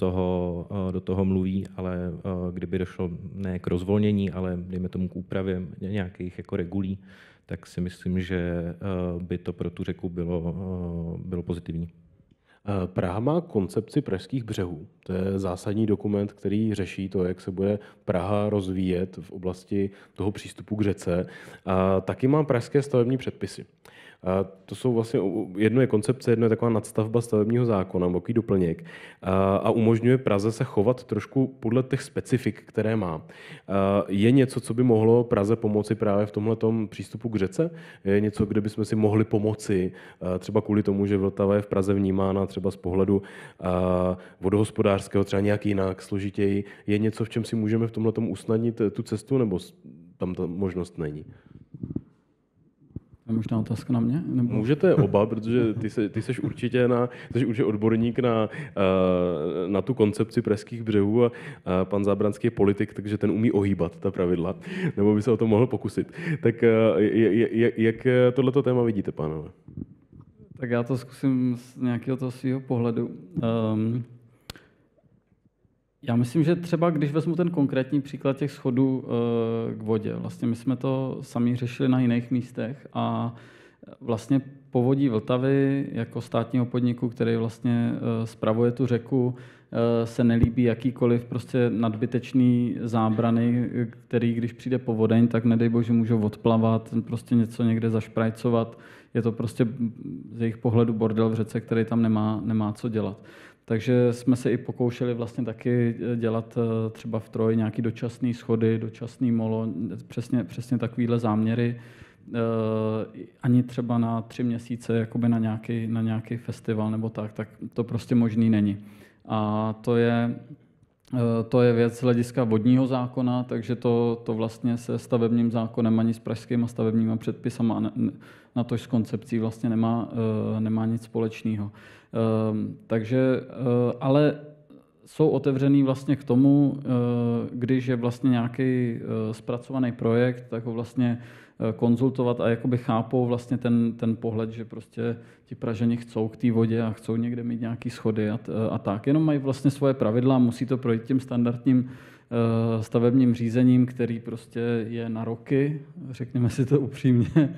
toho mluví, ale kdyby došlo ne k rozvolnění, ale dejme tomu k úpravě nějakých jako regulí, tak si myslím, že by to pro tu řeku bylo pozitivní.
Praha má koncepci pražských břehů. To je zásadní dokument, který řeší to, jak se bude Praha rozvíjet v oblasti toho přístupu k řece. A taky má pražské stavební předpisy. A to jsou vlastně, jedno je koncepce, jedno je taková nadstavba stavebního zákona, takový doplněk. A umožňuje Praze se chovat trošku podle těch specifik, které má. Je něco, co by mohlo Praze pomoci právě v tomhletom přístupu k řece? Je něco, kde bychom si mohli pomoci, třeba kvůli tomu, že Vltava je v Praze vnímána třeba z pohledu vodohospodářského třeba nějak jinak, složitěji. Je něco, v čem si můžeme v tomhletom usnadnit tu cestu, nebo tam ta možnost není?
Je možná otázka na mě? Nebo...
Můžete oba, protože ty jsi určitě odborník na tu koncepci pražských břehů a pan Zábranský je politik, takže ten umí ohýbat ta pravidla, nebo by se o to mohl pokusit. Tak jak tohleto téma vidíte, pánové?
Tak já to zkusím z nějakého toho svého pohledu. Já myslím, že třeba když vezmu ten konkrétní příklad těch schodů k vodě, vlastně my jsme to sami řešili na jiných místech a vlastně povodí Vltavy jako státního podniku, který vlastně spravuje tu řeku, se nelíbí jakýkoliv prostě nadbytečný zábrany, který když přijde povodeň, tak nedej bože můžou odplavat, prostě něco někde zašprajcovat. Je to prostě z jejich pohledu bordel v řece, který tam nemá co dělat. Takže jsme se i pokoušeli vlastně taky dělat třeba v Troji nějaký dočasný schody, dočasný molo, přesně takovýhle záměry. Ani třeba na 3 měsíce jakoby na nějaký festival nebo tak to prostě možný není. A to je věc z hlediska vodního zákona, takže to vlastně se stavebním zákonem ani s pražskými stavebními předpisama na to s koncepcí vlastně nemá nic společného. Takže, ale jsou otevřený vlastně k tomu, když je vlastně nějaký zpracovaný projekt, tak ho vlastně konzultovat a jakoby chápou vlastně ten pohled, že prostě ti Pražani chcou k té vodě a chcou někde mít nějaký schody a tak. Jenom mají vlastně svoje pravidla, musí to projít tím standardním stavebním řízením, který prostě je na roky, řekněme si to upřímně.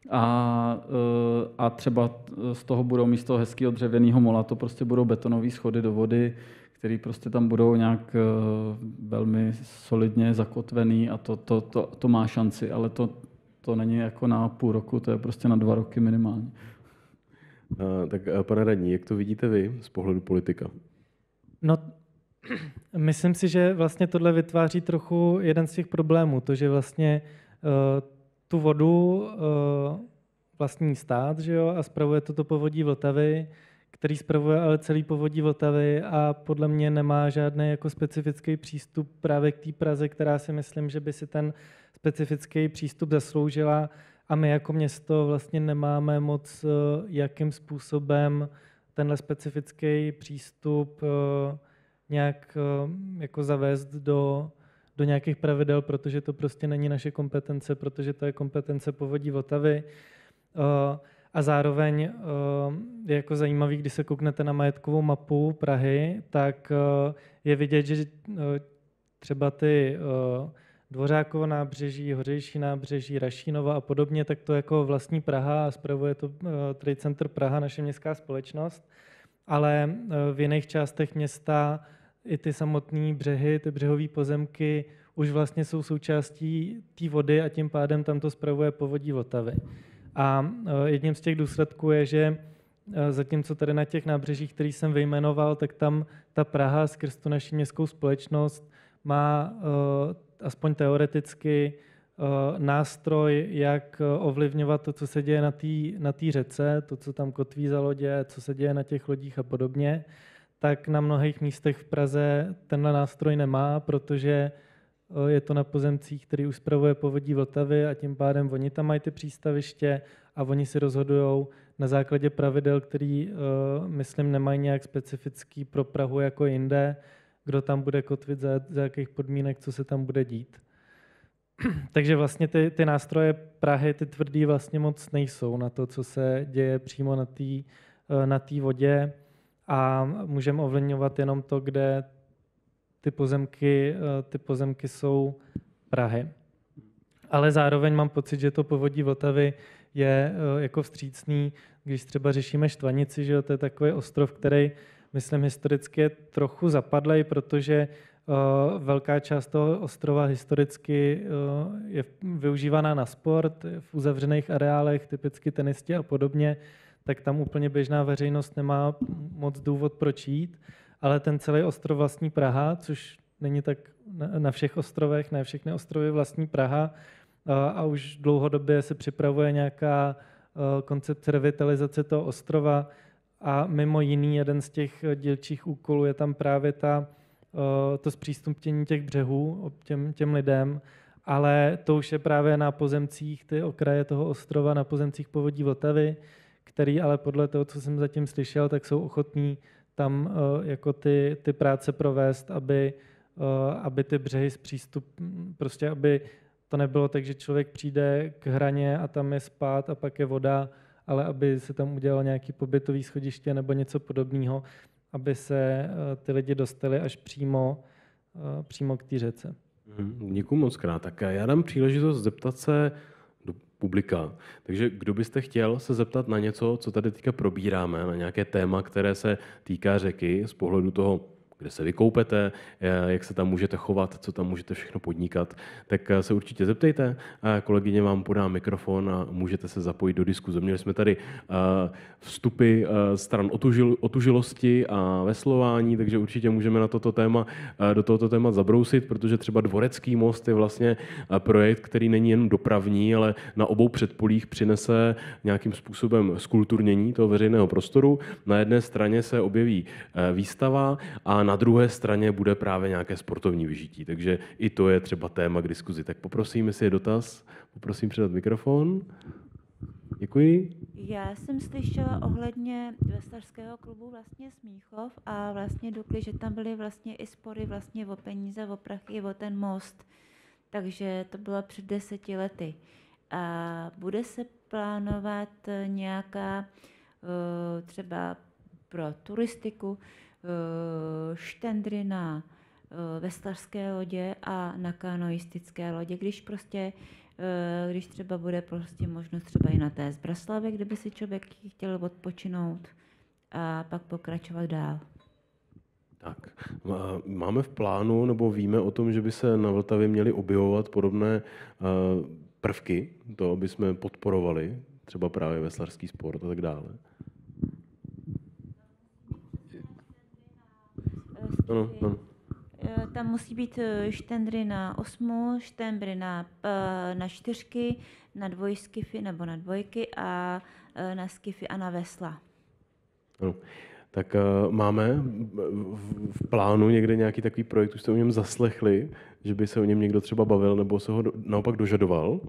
A třeba z toho budou místo hezkého dřevěného mola, to prostě budou betonové schody do vody, které prostě tam budou nějak velmi solidně zakotvený a to má šanci, ale to není jako na půl roku, to je prostě na 2 roky minimálně.
Tak pane radní, jak to vidíte vy z pohledu politika?
No, myslím si, že vlastně tohle vytváří trochu jeden z těch problémů, to, že vlastně tu vodu vlastní stát, že jo, a spravuje to povodí Vltavy, který spravuje ale celý povodí Vltavy a podle mě nemá žádný jako specifický přístup právě k té Praze, která si myslím, že by si ten specifický přístup zasloužila a my jako město vlastně nemáme moc jakým způsobem tenhle specifický přístup nějak jako zavést do nějakých pravidel, protože to prostě není naše kompetence, protože to je kompetence povodí Vltavy. A zároveň je jako zajímavý, když se kouknete na majetkovou mapu Prahy, tak je vidět, že třeba ty Dvořákovo nábřeží, Hořejší nábřeží, Rašínova a podobně, tak to jako vlastní Praha a spravuje to Trade Center Praha, naše městská společnost, ale v jiných částech města i ty samotné břehy, ty břehové pozemky už vlastně jsou součástí té vody a tím pádem tam to spravuje povodí Vltavy. A jedním z těch důsledků je, že zatímco tady na těch nábřežích, který jsem vyjmenoval, tak tam ta Praha skrz tu naši městskou společnost má aspoň teoreticky nástroj, jak ovlivňovat to, co se děje na té řece, to, co tam kotví za lodě, co se děje na těch lodích a podobně, tak na mnohých místech v Praze tenhle nástroj nemá, protože je to na pozemcích, který už spravuje povodí Vltavy a tím pádem oni tam mají ty přístaviště a oni si rozhodují na základě pravidel, který, myslím, nemají nějak specifický pro Prahu jako jinde, kdo tam bude kotvit, za jakých podmínek, co se tam bude dít. Takže vlastně ty nástroje Prahy, ty tvrdý vlastně moc nejsou na to, co se děje přímo na té vodě a můžeme ovlivňovat jenom to, kde ty pozemky jsou Prahy. Ale zároveň mám pocit, že to povodí Vltavy je jako vstřícný, když třeba řešíme Štvanici, že to je takový ostrov, který, myslím, historicky je trochu zapadlej, protože velká část toho ostrova historicky je využívaná na sport, v uzavřených areálech, typicky tenisti a podobně, tak tam úplně běžná veřejnost nemá moc důvod proč jít, ale ten celý ostrov vlastní Praha, což není tak na všech ostrovech, ne všechny ostrovy vlastní Praha a už dlouhodobě se připravuje nějaká koncepce revitalizace toho ostrova a mimo jiný jeden z těch dílčích úkolů je tam právě to zpřístupnění těch břehů těm lidem, ale to už je právě na pozemcích, ty okraje toho ostrova, na pozemcích povodí Vltavy, který ale podle toho, co jsem zatím slyšel, tak jsou ochotní tam jako ty práce provést, aby ty břehy prostě aby to nebylo tak, že člověk přijde k hraně a tam je spát a pak je voda, ale aby se tam udělalo nějaké pobytové schodiště nebo něco podobného, aby se ty lidi dostali až přímo k té řece.
Děkuji moc krát. Tak já dám příležitost zeptat se do publika. Takže kdo byste chtěl se zeptat na něco, co tady teďka probíráme, na nějaké téma, které se týká řeky z pohledu toho, kde se vykoupete, jak se tam můžete chovat, co tam můžete všechno podnikat, tak se určitě zeptejte. Kolegyně vám podá mikrofon a můžete se zapojit do diskuze. Měli jsme tady vstupy stran otužilosti a veslování, takže určitě můžeme na do tohoto téma zabrousit, protože třeba Dvorecký most je vlastně projekt, který není jen dopravní, ale na obou předpolích přinese nějakým způsobem zkulturnění toho veřejného prostoru. Na jedné straně se objeví výstava a na druhé straně bude právě nějaké sportovní vyžití. Takže i to je třeba téma k diskuzi. Tak poprosím, jestli je dotaz, poprosím předat mikrofon. Děkuji.
Já jsem slyšela ohledně veslařského klubu vlastně Smíchov a vlastně Dukly, že tam byly vlastně i spory vlastně o peníze, o prachy, o ten most. Takže to bylo před 10 lety. A bude se plánovat nějaká třeba pro turistiku štendry na veslařské lodě a na kanoistické lodě, když třeba bude prostě možnost třeba i na té Zbraslavě, kde by si člověk chtěl odpočinout a pak pokračovat dál.
Tak, máme v plánu, nebo víme o tom, že by se na Vltavě měly objevovat podobné prvky, to, aby jsme podporovali třeba právě veslařský sport a tak dále. Ano.
Tam musí být štendry na 8, štendry na 4, na dvojskify nebo na dvojky a na skify a na vesla.
Ano. Tak máme v plánu někde nějaký takový projekt, už jste o něm zaslechli, že by se o něm někdo třeba bavil nebo se ho naopak dožadoval?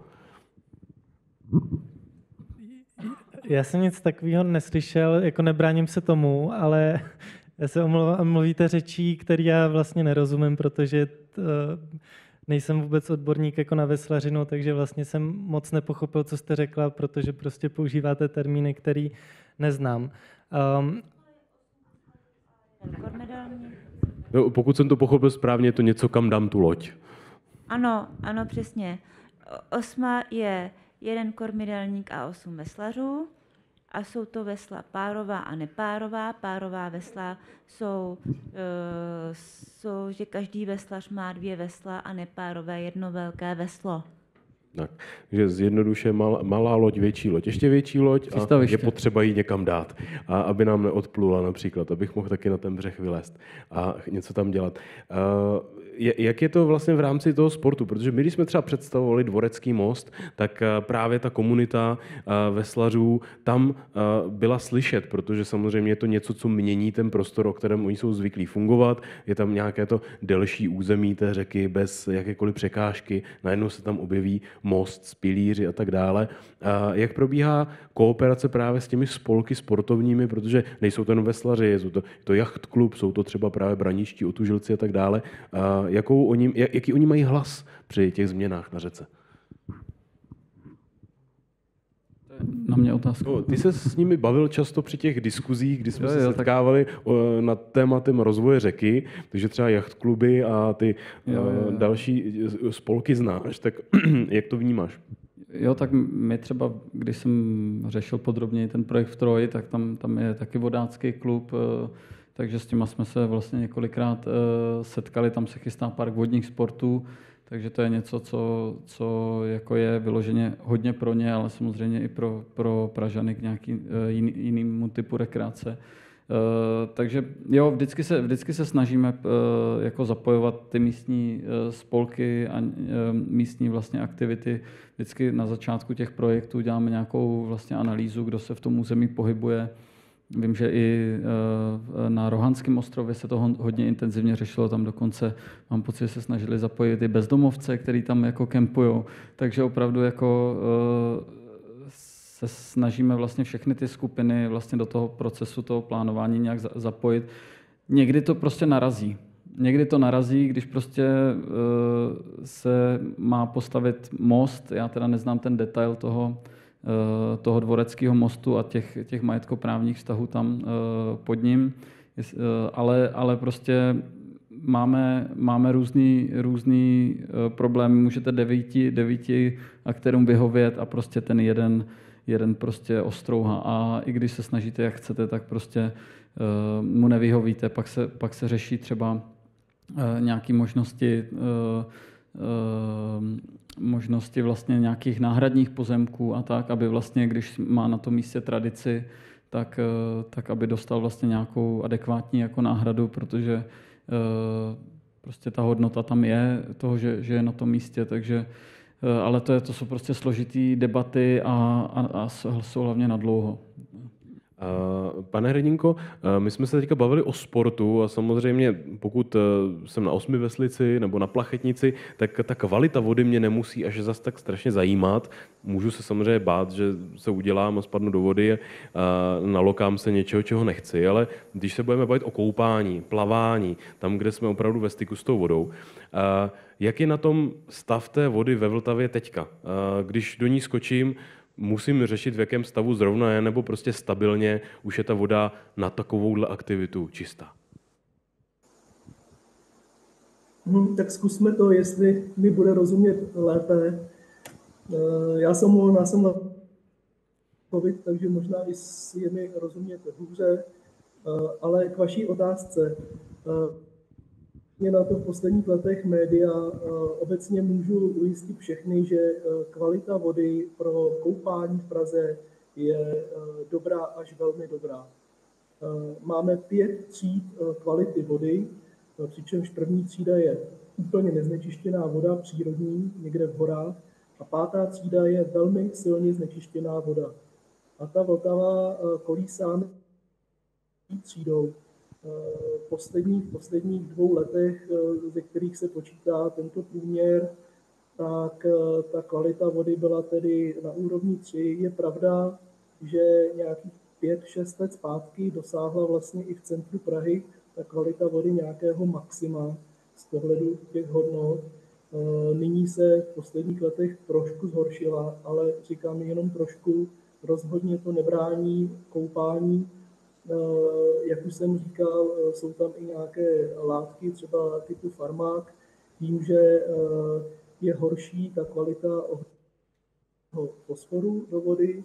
Já jsem nic takového neslyšel, jako nebráním se tomu, ale já se omlouvám, mluvíte řečí, který já vlastně nerozumím, protože nejsem vůbec odborník jako na veslařinu, takže vlastně jsem moc nepochopil, co jste řekla, protože prostě používáte termíny, který neznám.
No, pokud jsem to pochopil správně, je to něco, kam dám tu loď.
Ano, přesně. 8 je 1 kormidelník a 8 veslařů. A jsou to vesla párová a nepárová. Párová vesla jsou, že každý veslař má 2 vesla a nepárové 1 velké veslo.
Tak, takže zjednoduše malá loď, větší loď, ještě větší loď a je potřeba ji někam dát, a aby nám neodplula například, abych mohl taky na ten břeh vylézt a něco tam dělat. Jak je to vlastně v rámci toho sportu? Protože my, když jsme třeba představovali Dvorecký most, tak právě ta komunita veslařů tam byla slyšet, protože samozřejmě je to něco, co mění ten prostor, o kterém oni jsou zvyklí fungovat. Je tam nějaké to delší území té řeky bez jakékoliv překážky. Najednou se tam objeví most s pilíři a tak dále. Jak probíhá kooperace právě s těmi spolky sportovními, protože nejsou to jen veslaři, jsou to jachtklub, jsou to třeba právě braničtí otužilci a tak dále. Jaký oni mají hlas při těch změnách na řece?
Na mě otázka.
No, ty se s nimi bavil často při těch diskuzích, kdy jsme se setkávali nad tématem rozvoje řeky, takže třeba jachtkluby a ty další spolky znáš, tak jak to vnímáš?
Jo, tak my třeba, když jsem řešil podrobněji ten projekt v Troji, tak tam je taky vodácký klub, takže s těma jsme se vlastně několikrát setkali, tam se chystá park vodních sportů, takže to je něco, co jako je vyloženě hodně pro ně, ale samozřejmě i pro Pražany k nějakým jinému typu rekreace. Takže jo, vždycky se snažíme jako zapojovat ty místní spolky a místní vlastně aktivity. Vždycky na začátku těch projektů děláme nějakou vlastně analýzu, kdo se v tom území pohybuje. Vím, že i na Rohanském ostrově se to hodně intenzivně řešilo, tam dokonce mám pocit, že se snažili zapojit i bezdomovce, který tam jako kempujou. Takže opravdu jako se snažíme vlastně všechny ty skupiny vlastně do toho procesu, toho plánování nějak zapojit. Někdy to prostě narazí. Když prostě se má postavit most, já teda neznám ten detail toho dvoreckého mostu a těch majetkoprávních vztahů tam pod ním, ale prostě máme různý problémy, můžete devíti aktérům vyhovět a prostě ten jeden prostě ostrouhá a i když se snažíte, jak chcete, tak prostě mu nevyhovíte, pak se řeší třeba nějaké možnosti vlastně nějakých náhradních pozemků a tak, aby vlastně, když má na tom místě tradici, tak aby dostal vlastně nějakou adekvátní jako náhradu, protože prostě ta hodnota tam je toho, že je na tom místě, takže ale to jsou prostě složitý debaty a jsou hlavně na dlouho.
Pane Hrdinko, my jsme se teďka bavili o sportu a samozřejmě pokud jsem na osmiveslici nebo na plachetnici, tak ta kvalita vody mě nemusí až zas tak strašně zajímat. Můžu se samozřejmě bát, že se udělám a spadnu do vody a nalokám se něčeho, čeho nechci, ale když se budeme bavit o koupání, plavání, tam, kde jsme opravdu ve styku s tou vodou, jak je na tom stav té vody ve Vltavě teďka? Když do ní skočím, musím řešit, v jakém stavu zrovna je, nebo prostě stabilně už je ta voda na takovouhle aktivitu čistá?
Tak zkusme to, jestli mi bude rozumět lépe. Já jsem mluvil na COVID, takže možná i je mi rozumět hůře, ale k vaší otázce. Mě na to v posledních letech média obecně můžu ujistit všechny, že kvalita vody pro koupání v Praze je dobrá až velmi dobrá. Máme 5 tříd kvality vody, přičemž první třída je úplně neznečištěná voda, přírodní, někde v horách, a 5. třída je velmi silně znečištěná voda. A ta Vltava kolísá třídou. V posledních 2 letech, ze kterých se počítá tento průměr, tak ta kvalita vody byla tedy na úrovni 3. Je pravda, že nějakých 5-6 let zpátky dosáhla vlastně i v centru Prahy ta kvalita vody nějakého maxima z pohledu těch hodnot. Nyní se v posledních letech trošku zhoršila, ale říkám jenom trošku, rozhodně to nebrání koupání. Jak už jsem říkal, jsou tam i nějaké látky, třeba typu farmák, tím, že je horší ta kvalita fosforu do vody,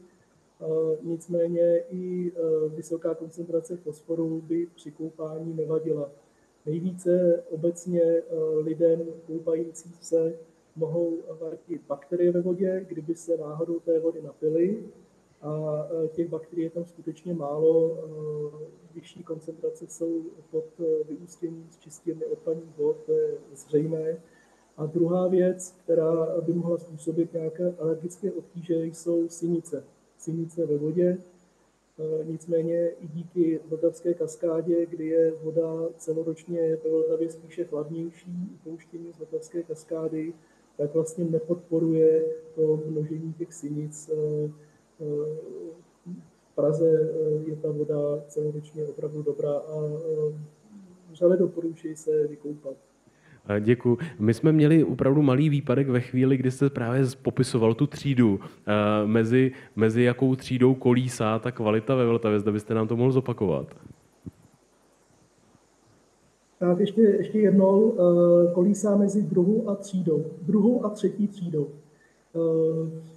nicméně i vysoká koncentrace fosforu by při koupání nevadila. Nejvíce obecně lidem koupajícím se mohou vadit bakterie ve vodě, kdyby se náhodou té vody napili. A těch bakterií je tam skutečně málo, vyšší koncentrace jsou pod vyústěním z čistírny odpadních vod, to je zřejmé. A druhá věc, která by mohla způsobit nějaké alergické obtíže, jsou sinice. Sinice ve vodě, nicméně i díky Vltavské kaskádě, kdy je voda celoročně ve Vltavě spíše chladnější, upouštění z Vltavské kaskády, tak vlastně nepodporuje to množení těch sinic. V Praze je ta voda celoročně opravdu dobrá a vřele doporučuji se vykoupat.
Děkuji. My jsme měli opravdu malý výpadek ve chvíli, kdy jste právě popisoval tu třídu. Mezi jakou třídou kolísá ta kvalita ve Vltavě, zda byste nám to mohl zopakovat.
Tak ještě jednou, kolísá mezi druhou a třetí třídou.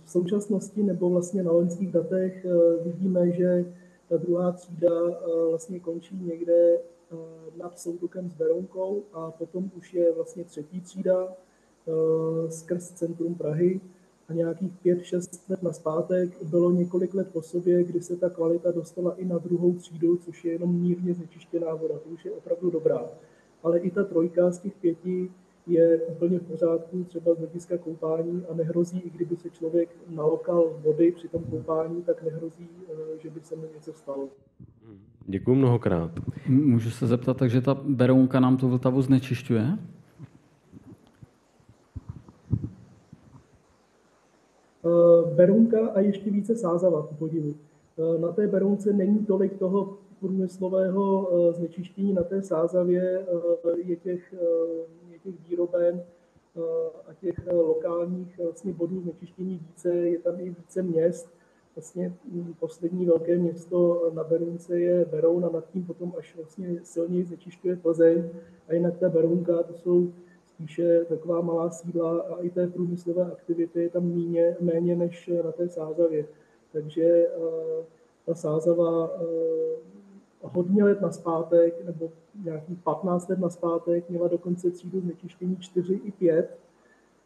V současnosti nebo vlastně na loňských datech vidíme, že ta druhá třída vlastně končí někde nad soutokem s Berounkou a potom už je vlastně třetí třída skrz centrum Prahy a nějakých 5-6 let nazpátek bylo několik let po sobě, kdy se ta kvalita dostala i na druhou třídu, což je jenom mírně znečištěná voda, to už je opravdu dobrá. Ale i ta trojka z těch 5 je úplně v pořádku, třeba z hlediska koupání a nehrozí, i kdyby se člověk nalokal vody při tom koupání, tak nehrozí, že by se mu něco stalo.
Děkuji mnohokrát.
Můžu se zeptat, takže ta Berounka nám tu Vltavu znečišťuje?
Berounka a ještě více Sázava, ku podivu. Na té Berounce není tolik toho průmyslového znečištění, na té Sázavě je těch výroben a těch lokálních vlastně bodů znečištění více, je tam i více měst. Vlastně poslední velké město na Berounce je Beroun a nad tím potom až vlastně silněji znečišťuje Plzeň. A jinak ta Berounka, to jsou spíše taková malá sídla a i té průmyslové aktivity je tam méně než na té Sázavě. Takže ta Sázava hodně let nazpátek, nebo nějakých 15 let nazpátek, měla dokonce třídu znečištění 4 i 5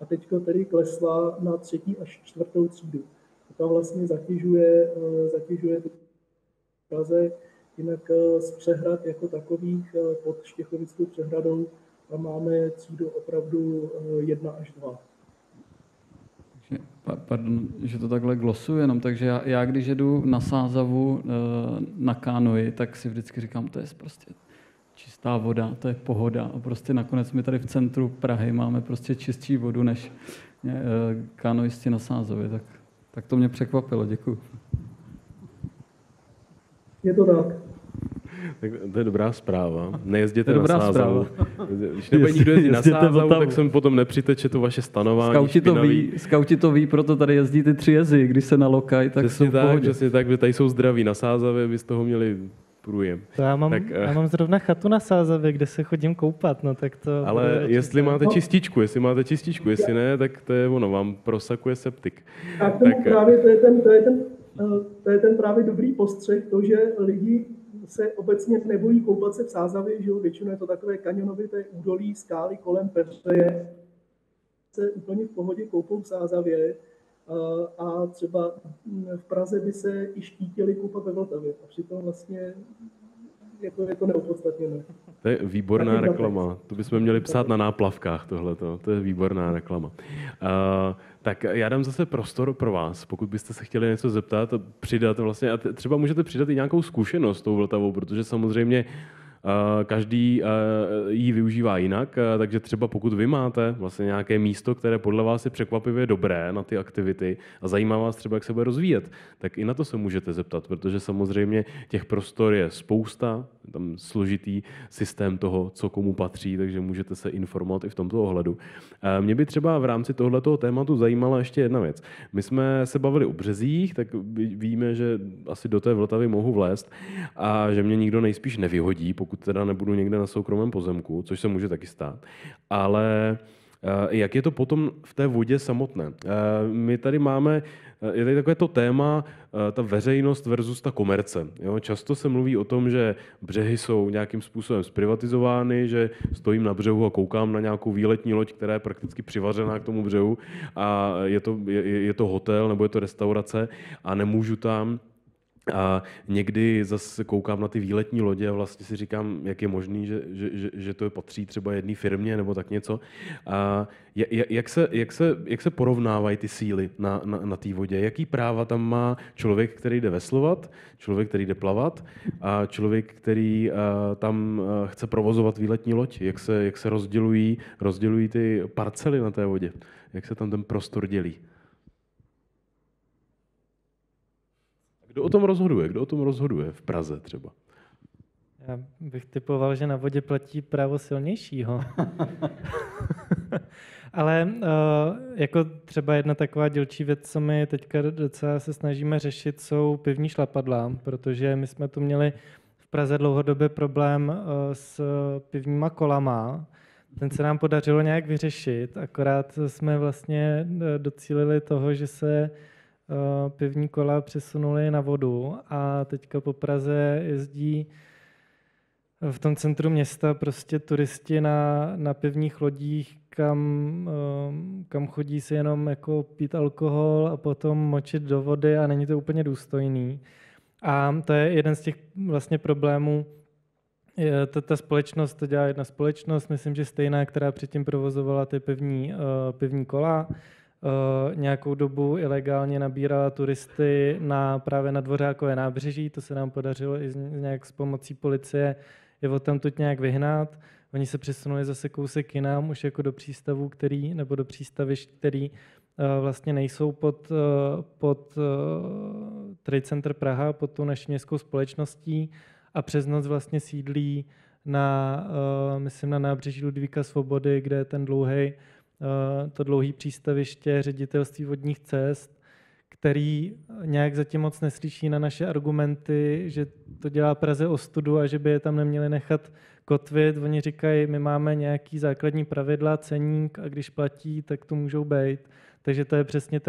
a teďko tedy klesla na 3. až 4. třídu. Ta vlastně zatěžuje Praze, jinak z přehrad jako takových pod Štěchovickou přehradou tam máme třídu opravdu 1 až 2.
Pardon, že to takhle glosuji jenom, takže já když jedu na Sázavu na kánoji, tak si vždycky říkám, to je prostě čistá voda, to je pohoda a prostě nakonec my tady v centru Prahy máme prostě čistší vodu než kánoisti na Sázavě, tak to mě překvapilo, děkuji.
Je to tak.
Tak to je dobrá zpráva. Nejezděte na
dobrá
Sázavu. Když nebude nikdo jezdit na Sázavu, tak sem potom nepřiteče to vaše stanování.
Skauti to ví, proto tady jezdí ty 3 jezy, když se nalokají, tak
přesně
jsou v pohodě.
Přesně tak, že tady jsou zdraví. Na Sázavě by z toho měli průjem.
Já mám zrovna chatu na Sázavě, kde se chodím koupat, no tak to...
Ale jestli máte čističku, jestli ne, tak to je ono, vám prosakuje septik.
A právě to je ten právě dobrý postřeh, to, že lidi se obecně nebojí koupat se v Sázavě, že jo, většinou je to takové kanionovité údolí, skály kolem Peřeje, se úplně v pohodě koupou v Sázavě a třeba v Praze by se i štítili koupat ve Vltavě a přitom vlastně je to neopodstatněné.
To je výborná reklama. To bychom měli psát na náplavkách tohleto. To je výborná reklama. Tak já dám zase prostor pro vás, pokud byste se chtěli něco zeptat, přidat vlastně, a třeba můžete přidat i nějakou zkušenost s tou Vltavou, protože samozřejmě každý ji využívá jinak, takže třeba pokud vy máte vlastně nějaké místo, které podle vás je překvapivě dobré na ty aktivity a zajímá vás třeba, jak se bude rozvíjet, tak i na to se můžete zeptat, protože samozřejmě těch prostor je spousta, tam složitý systém toho, co komu patří, takže můžete se informovat i v tomto ohledu. Mě by třeba v rámci tohletoho tématu zajímala ještě jedna věc. My jsme se bavili o březích, tak víme, že asi do té Vltavy mohu vlézt a že mě nikdo nejspíš nevyhodí, pokud teda nebudu někde na soukromém pozemku, což se může taky stát. Ale jak je to potom v té vodě samotné? My tady máme, je tady takové to téma, ta veřejnost versus ta komerce. Jo? Často se mluví o tom, že břehy jsou nějakým způsobem zprivatizovány, že stojím na břehu a koukám na nějakou výletní loď, která je prakticky přivařená k tomu břehu a je to hotel nebo je to restaurace a nemůžu tam A někdy zase koukám na ty výletní lodě a vlastně si říkám, jak je možný, že to patří třeba jedné firmě nebo tak něco. A jak se porovnávají ty síly na té vodě? Jaký práva tam má člověk, který jde veslovat, člověk, který jde plavat a člověk, který tam chce provozovat výletní loď? Jak se rozdělují ty parcely na té vodě? Jak se tam ten prostor dělí? Kdo o tom rozhoduje? Kdo o tom rozhoduje v Praze třeba?
Já bych typoval, že na vodě platí právo silnějšího. Ale jako třeba jedna taková dílčí věc, co my teďka docela se snažíme řešit, jsou pivní šlapadla, protože my jsme tu měli v Praze dlouhodobě problém s pivníma kolama. Ten se nám podařilo nějak vyřešit, akorát jsme vlastně docílili toho, že se pivní kola přesunuli na vodu a teďka po Praze jezdí v tom centru města prostě turisti na pivních lodích, kam chodí si jenom jako pít alkohol a potom močit do vody a není to úplně důstojný. A to je jeden z těch vlastně problémů. Ta společnost, to dělá jedna společnost, myslím, že stejná, která předtím provozovala ty pivní kola. Nějakou dobu ilegálně nabírala turisty právě na Dvořákové nábřeží, to se nám podařilo i nějak s pomocí policie je odtamtud nějak vyhnat. Oni se přesunuli zase kousek jinam, už jako do přístavů, nebo do přístavišť, který vlastně nejsou pod Trade Center Praha, pod tou naší městskou společností a přes noc vlastně sídlí myslím na nábřeží Ludvíka Svobody, kde je to dlouhé přístaviště Ředitelství vodních cest, který nějak zatím moc neslyší na naše argumenty, že to dělá Praze ostudu a že by je tam neměli nechat kotvit. Oni říkají, my máme nějaký základní pravidla, ceník a když platí, tak to můžou být. Takže to je přesně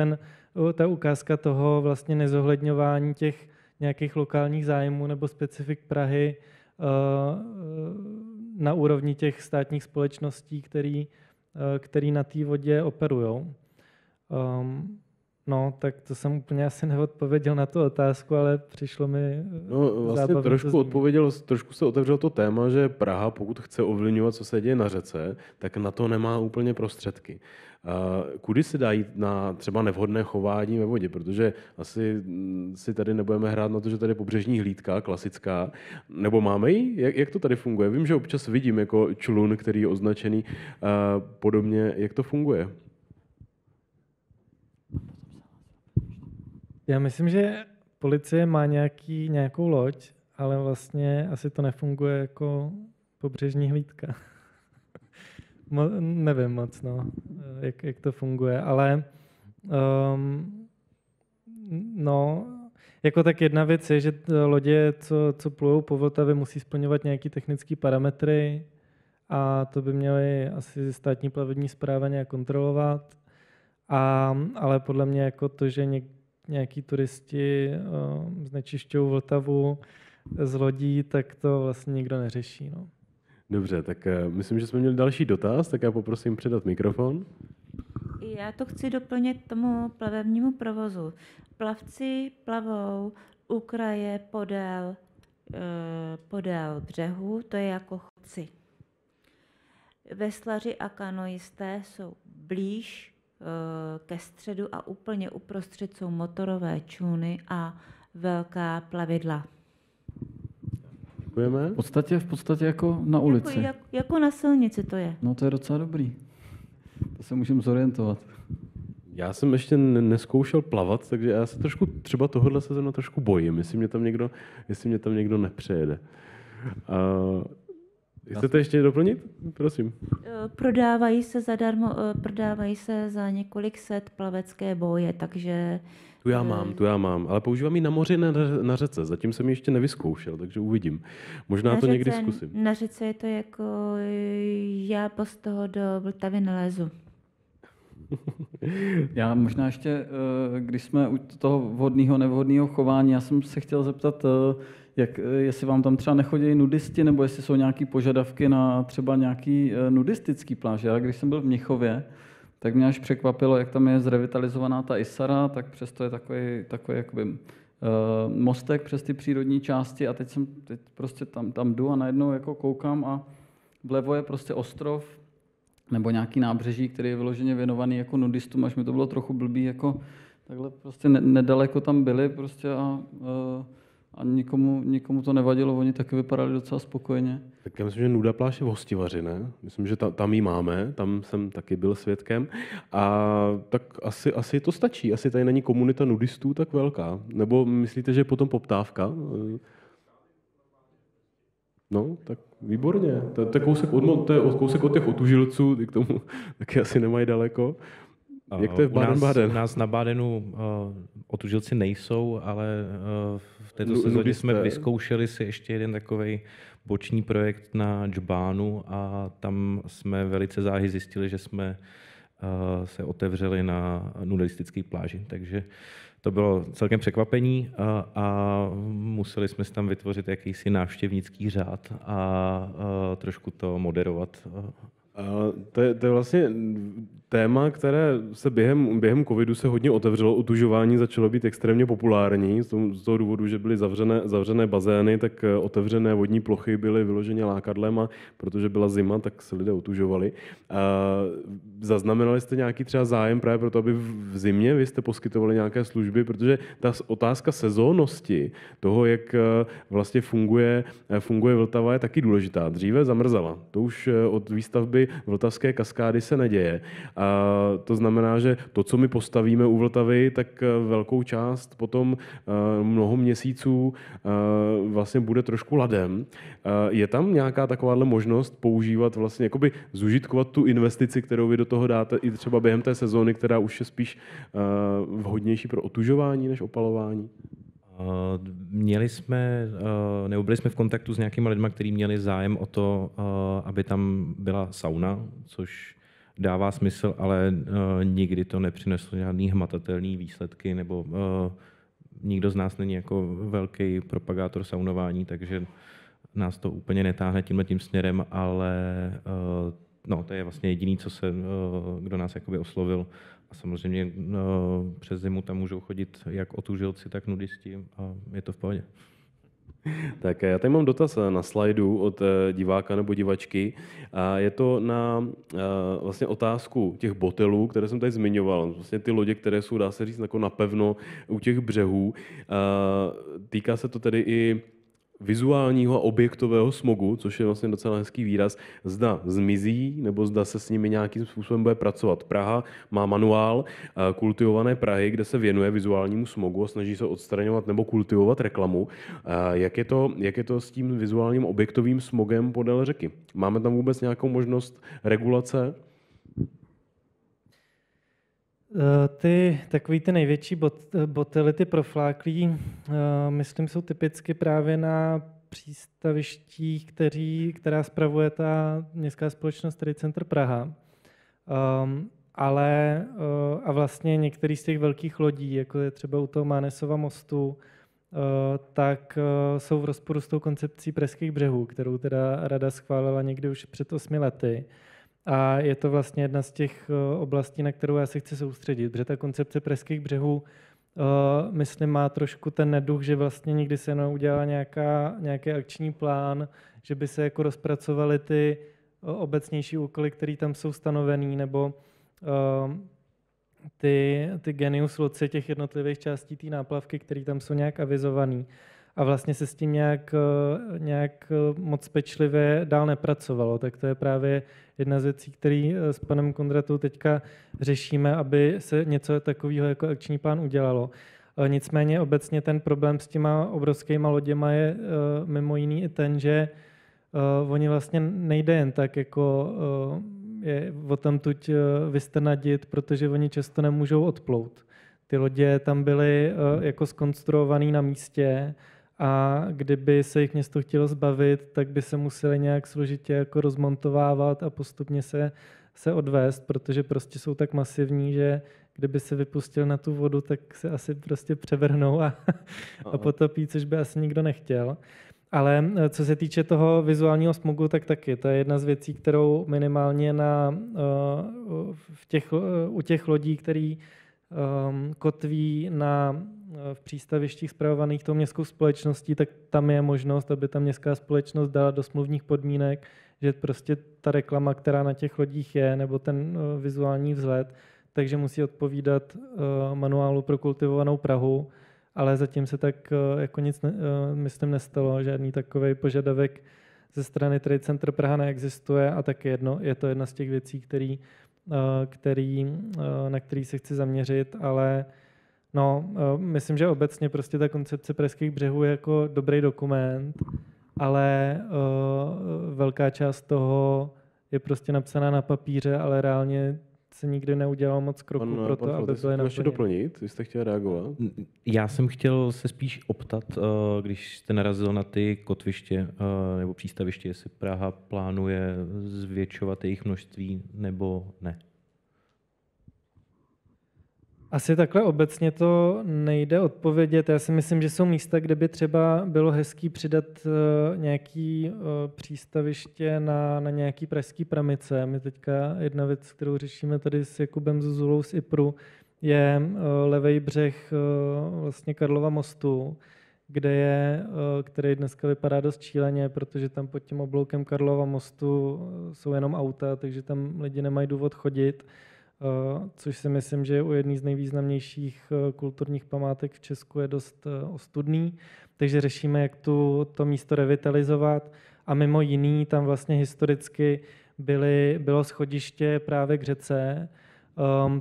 ta ukázka toho vlastně nezohledňování těch nějakých lokálních zájmů nebo specifik Prahy na úrovni těch státních společností, který na té vodě operujou. No, tak to jsem úplně asi neodpověděl na tu otázku, ale přišlo mi
vlastně trošku se otevřelo to téma, že Praha, pokud chce ovlivňovat, co se děje na řece, tak na to nemá úplně prostředky. Kudy se dá jít na třeba nevhodné chování ve vodě, protože asi si tady nebudeme hrát na to, že tady je pobřežní hlídka, klasická, nebo máme ji? Jak to tady funguje? Vím, že občas vidím jako člun, který je označený podobně. Jak to funguje?
Já myslím, že policie má nějakou loď, ale vlastně asi to nefunguje jako pobřežní hlídka. Nevím moc, jak to funguje, ale jako tak jedna věc je, že lodě, co plujou po Vltavě, musí splňovat nějaké technické parametry a to by měly asi státní plavební správa nějak kontrolovat. Ale podle mě jako to, že nějaký turisti znečišťují Vltavu z lodí, tak to vlastně nikdo neřeší. No.
Dobře, tak myslím, že jsme měli další dotaz, tak já poprosím předat mikrofon.
Já to chci doplnit tomu plavebnímu provozu. Plavci plavou u kraje podél břehu, to je jako chodci. Veslaři a kanoisté jsou blíž ke středu a úplně uprostřed jsou motorové čluny a velká plavidla.
Děkujeme.
V podstatě jako na ulici.
Jako na silnici to je.
No to je docela dobrý. To se můžeme zorientovat.
Já jsem ještě neskoušel plavat, takže já se trošku třeba tohohle sezónu trošku bojím, jestli mě tam někdo nepřejede. Chcete ještě doplnit? Prosím.
Prodávají se zadarmo, prodávají se za několik set plavecké boje, takže...
Tu já mám, ale používám ji na moři, na řece. Zatím jsem ji ještě nevyzkoušel, takže uvidím. Možná to někdy zkusím.
Na řece je to jako já z toho do Vltavy nelezu.
Já možná ještě, když jsme u toho vhodného, nevhodného chování, já jsem se chtěl zeptat, jestli vám tam třeba nechodí nudisti, nebo jestli jsou nějaké požadavky na třeba nějaký nudistický pláž. Já když jsem byl v Mnichově, tak mě až překvapilo, jak tam je zrevitalizovaná ta Isara, tak přesto je takový jakoby mostek přes ty přírodní části a teď prostě tam jdu a najednou jako koukám a vlevo je prostě ostrov nebo nějaký nábřeží, který je vyloženě věnovaný jako nudistům, až mi to bylo trochu blbý, jako takhle prostě nedaleko tam byli prostě a nikomu to nevadilo, oni taky vypadali docela spokojeně.
Tak já myslím, že Nuda pláž je v Hostivaři, ne? Myslím, že tam ji máme, tam jsem taky byl svědkem. A tak asi to stačí, asi tady není komunita nudistů tak velká. Nebo myslíte, že je potom poptávka? No, tak výborně. To je kousek od těch otužilců, ty k tomu taky asi nemají daleko. Jak to je v Baden-Baden?
U nás na Bádenu otužilci nejsou, ale v této sezóně jsme vyzkoušeli si ještě jeden takovej boční projekt na Džbánu a tam jsme velice záhy zjistili, že jsme se otevřeli na nudistické pláži, takže to bylo celkem překvapení a museli jsme si tam vytvořit jakýsi návštěvnický řád a trošku to moderovat.
To je vlastně téma, které se během covidu se hodně otevřelo. Otužování začalo být extrémně populární. Z toho důvodu, že byly zavřené bazény, tak otevřené vodní plochy byly vyloženě lákadlem a protože byla zima, tak se lidé otužovali. Zaznamenali jste nějaký třeba zájem právě proto, aby v zimě vy jste poskytovali nějaké služby, protože ta otázka sezónnosti, toho, jak vlastně funguje Vltava, je taky důležitá. Dříve zamrzala. To už od výstavby Vltavské kaskády se neděje. A to znamená, že to, co my postavíme u Vltavy, tak velkou část potom mnoho měsíců vlastně bude trošku ladem. Je tam nějaká takováhle možnost používat vlastně, jakoby zužitkovat tu investici, kterou vy do toho dáte i třeba během té sezóny, která už je spíš vhodnější pro otužování než opalování?
Byli jsme v kontaktu s nějakými lidmi, kteří měli zájem o to, aby tam byla sauna, což dává smysl, ale nikdy to nepřineslo žádný hmatatelný výsledky, nebo nikdo z nás není jako velký propagátor saunování, takže nás to úplně netáhne tímhletím směrem, ale to je vlastně jediný, kdo nás jakoby oslovil. A samozřejmě přes zimu tam můžou chodit jak otužilci, tak nudisti a je to v pohodě.
Tak já tady mám dotaz na slajdu od diváka nebo divačky. Je to na vlastně otázku těch botelů, které jsem tady zmiňoval. Vlastně ty lodě, které jsou, dá se říct, jako napevno u těch břehů. Týká se to tedy i vizuálního a objektového smogu, což je vlastně docela hezký výraz, zda zmizí, nebo zda se s nimi nějakým způsobem bude pracovat. Praha má manuál Kultivované Prahy, kde se věnuje vizuálnímu smogu a snaží se odstraňovat nebo kultivovat reklamu. Jak je to s tím vizuálním objektovým smogem podél řeky? Máme tam vůbec nějakou možnost regulace?
Takový ty největší botely, ty profláklí, myslím, jsou typicky právě na přístavištích, která spravuje ta městská společnost Trade Center Praha. A vlastně některý z těch velkých lodí, jako je třeba u toho Mánesova mostu, tak jsou v rozporu s tou koncepcí Pražských břehů, kterou teda Rada schválila někdy už před 8 lety. A je to vlastně jedna z těch oblastí, na kterou já se chci soustředit, protože ta koncepce Pražských břehů, myslím, má trošku ten neduch, že vlastně nikdy se neudělala nějaký akční plán, že by se jako rozpracovaly ty obecnější úkoly, které tam jsou stanovený, nebo ty genius loci těch jednotlivých částí té náplavky, které tam jsou nějak avizovaný. A vlastně se s tím nějak moc pečlivě dál nepracovalo. Tak to je právě jedna z věcí, které s panem Kondratou teďka řešíme, aby se něco takového jako akční plán udělalo. Nicméně obecně ten problém s těma obrovskýma loděma je mimo jiný i ten, že oni vlastně nejde jen tak jako je odtamtud vystrnadit, protože oni často nemůžou odplout. Ty lodě tam byly jako zkonstruované na místě a kdyby se jich město chtělo zbavit, tak by se museli nějak složitě jako rozmontovávat a postupně se odvést, protože prostě jsou tak masivní, že kdyby se vypustil na tu vodu, tak se asi prostě převrhnou a potopí, což by asi nikdo nechtěl. Ale co se týče toho vizuálního smogu, tak taky. To je jedna z věcí, kterou minimálně u těch lodí, který kotví v přístavištích spravovaných tou městskou společností, tak tam je možnost, aby ta městská společnost dala do smluvních podmínek, že prostě ta reklama, která na těch lodích je, nebo ten vizuální vzhled, takže musí odpovídat manuálu pro kultivovanou Prahu, ale zatím se tak jako nic, myslím, nestalo. Žádný takový požadavek ze strany Trade Center Praha neexistuje a tak je to jedna z těch věcí, na který se chci zaměřit, ale no, myslím, že obecně prostě ta koncepce Pražských břehů je jako dobrý dokument, ale velká část toho je prostě napsaná na papíře, ale reálně se nikdy neudělalo moc kroků pro to, aby byly naplněny.
Ještě doplnit? Vy jste chtěl reagovat?
Já jsem chtěl se spíš optat, když jste narazil na ty kotviště nebo přístaviště, jestli Praha plánuje zvětšovat jejich množství nebo ne.
Asi takhle obecně to nejde odpovědět. Já si myslím, že jsou místa, kde by třeba bylo hezký přidat nějaký přístaviště na nějaký pražský pramice. My teďka jedna věc, kterou řešíme tady s Jakubem Zuzulou z IPRu, je levej břeh vlastně Karlova mostu, který dneska vypadá dost šíleně, protože tam pod tím obloukem Karlova mostu jsou jenom auta, takže tam lidi nemají důvod chodit. Což si myslím, že u jedné z nejvýznamnějších kulturních památek v Česku je dost ostudný. Takže řešíme, jak to místo revitalizovat. A mimo jiný tam vlastně historicky bylo schodiště právě k řece.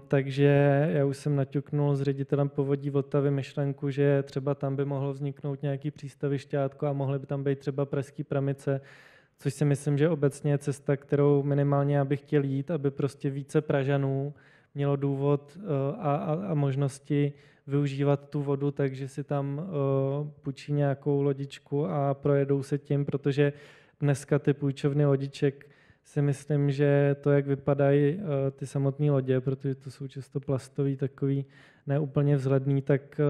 Takže já už jsem naťuknul s ředitelem Povodí Vltavy myšlenku, že třeba tam by mohlo vzniknout nějaký přístavišťátko a mohly by tam být třeba pražský pramice, což si myslím, že obecně je cesta, kterou minimálně já bych chtěl jít, aby prostě více Pražanů mělo důvod a možnosti využívat tu vodu, takže si tam půjčí nějakou lodičku a projedou se tím, protože dneska ty půjčovny lodiček si myslím, že to, jak vypadají ty samotné lodě, protože to jsou často plastový, takový neúplně vzhledný, tak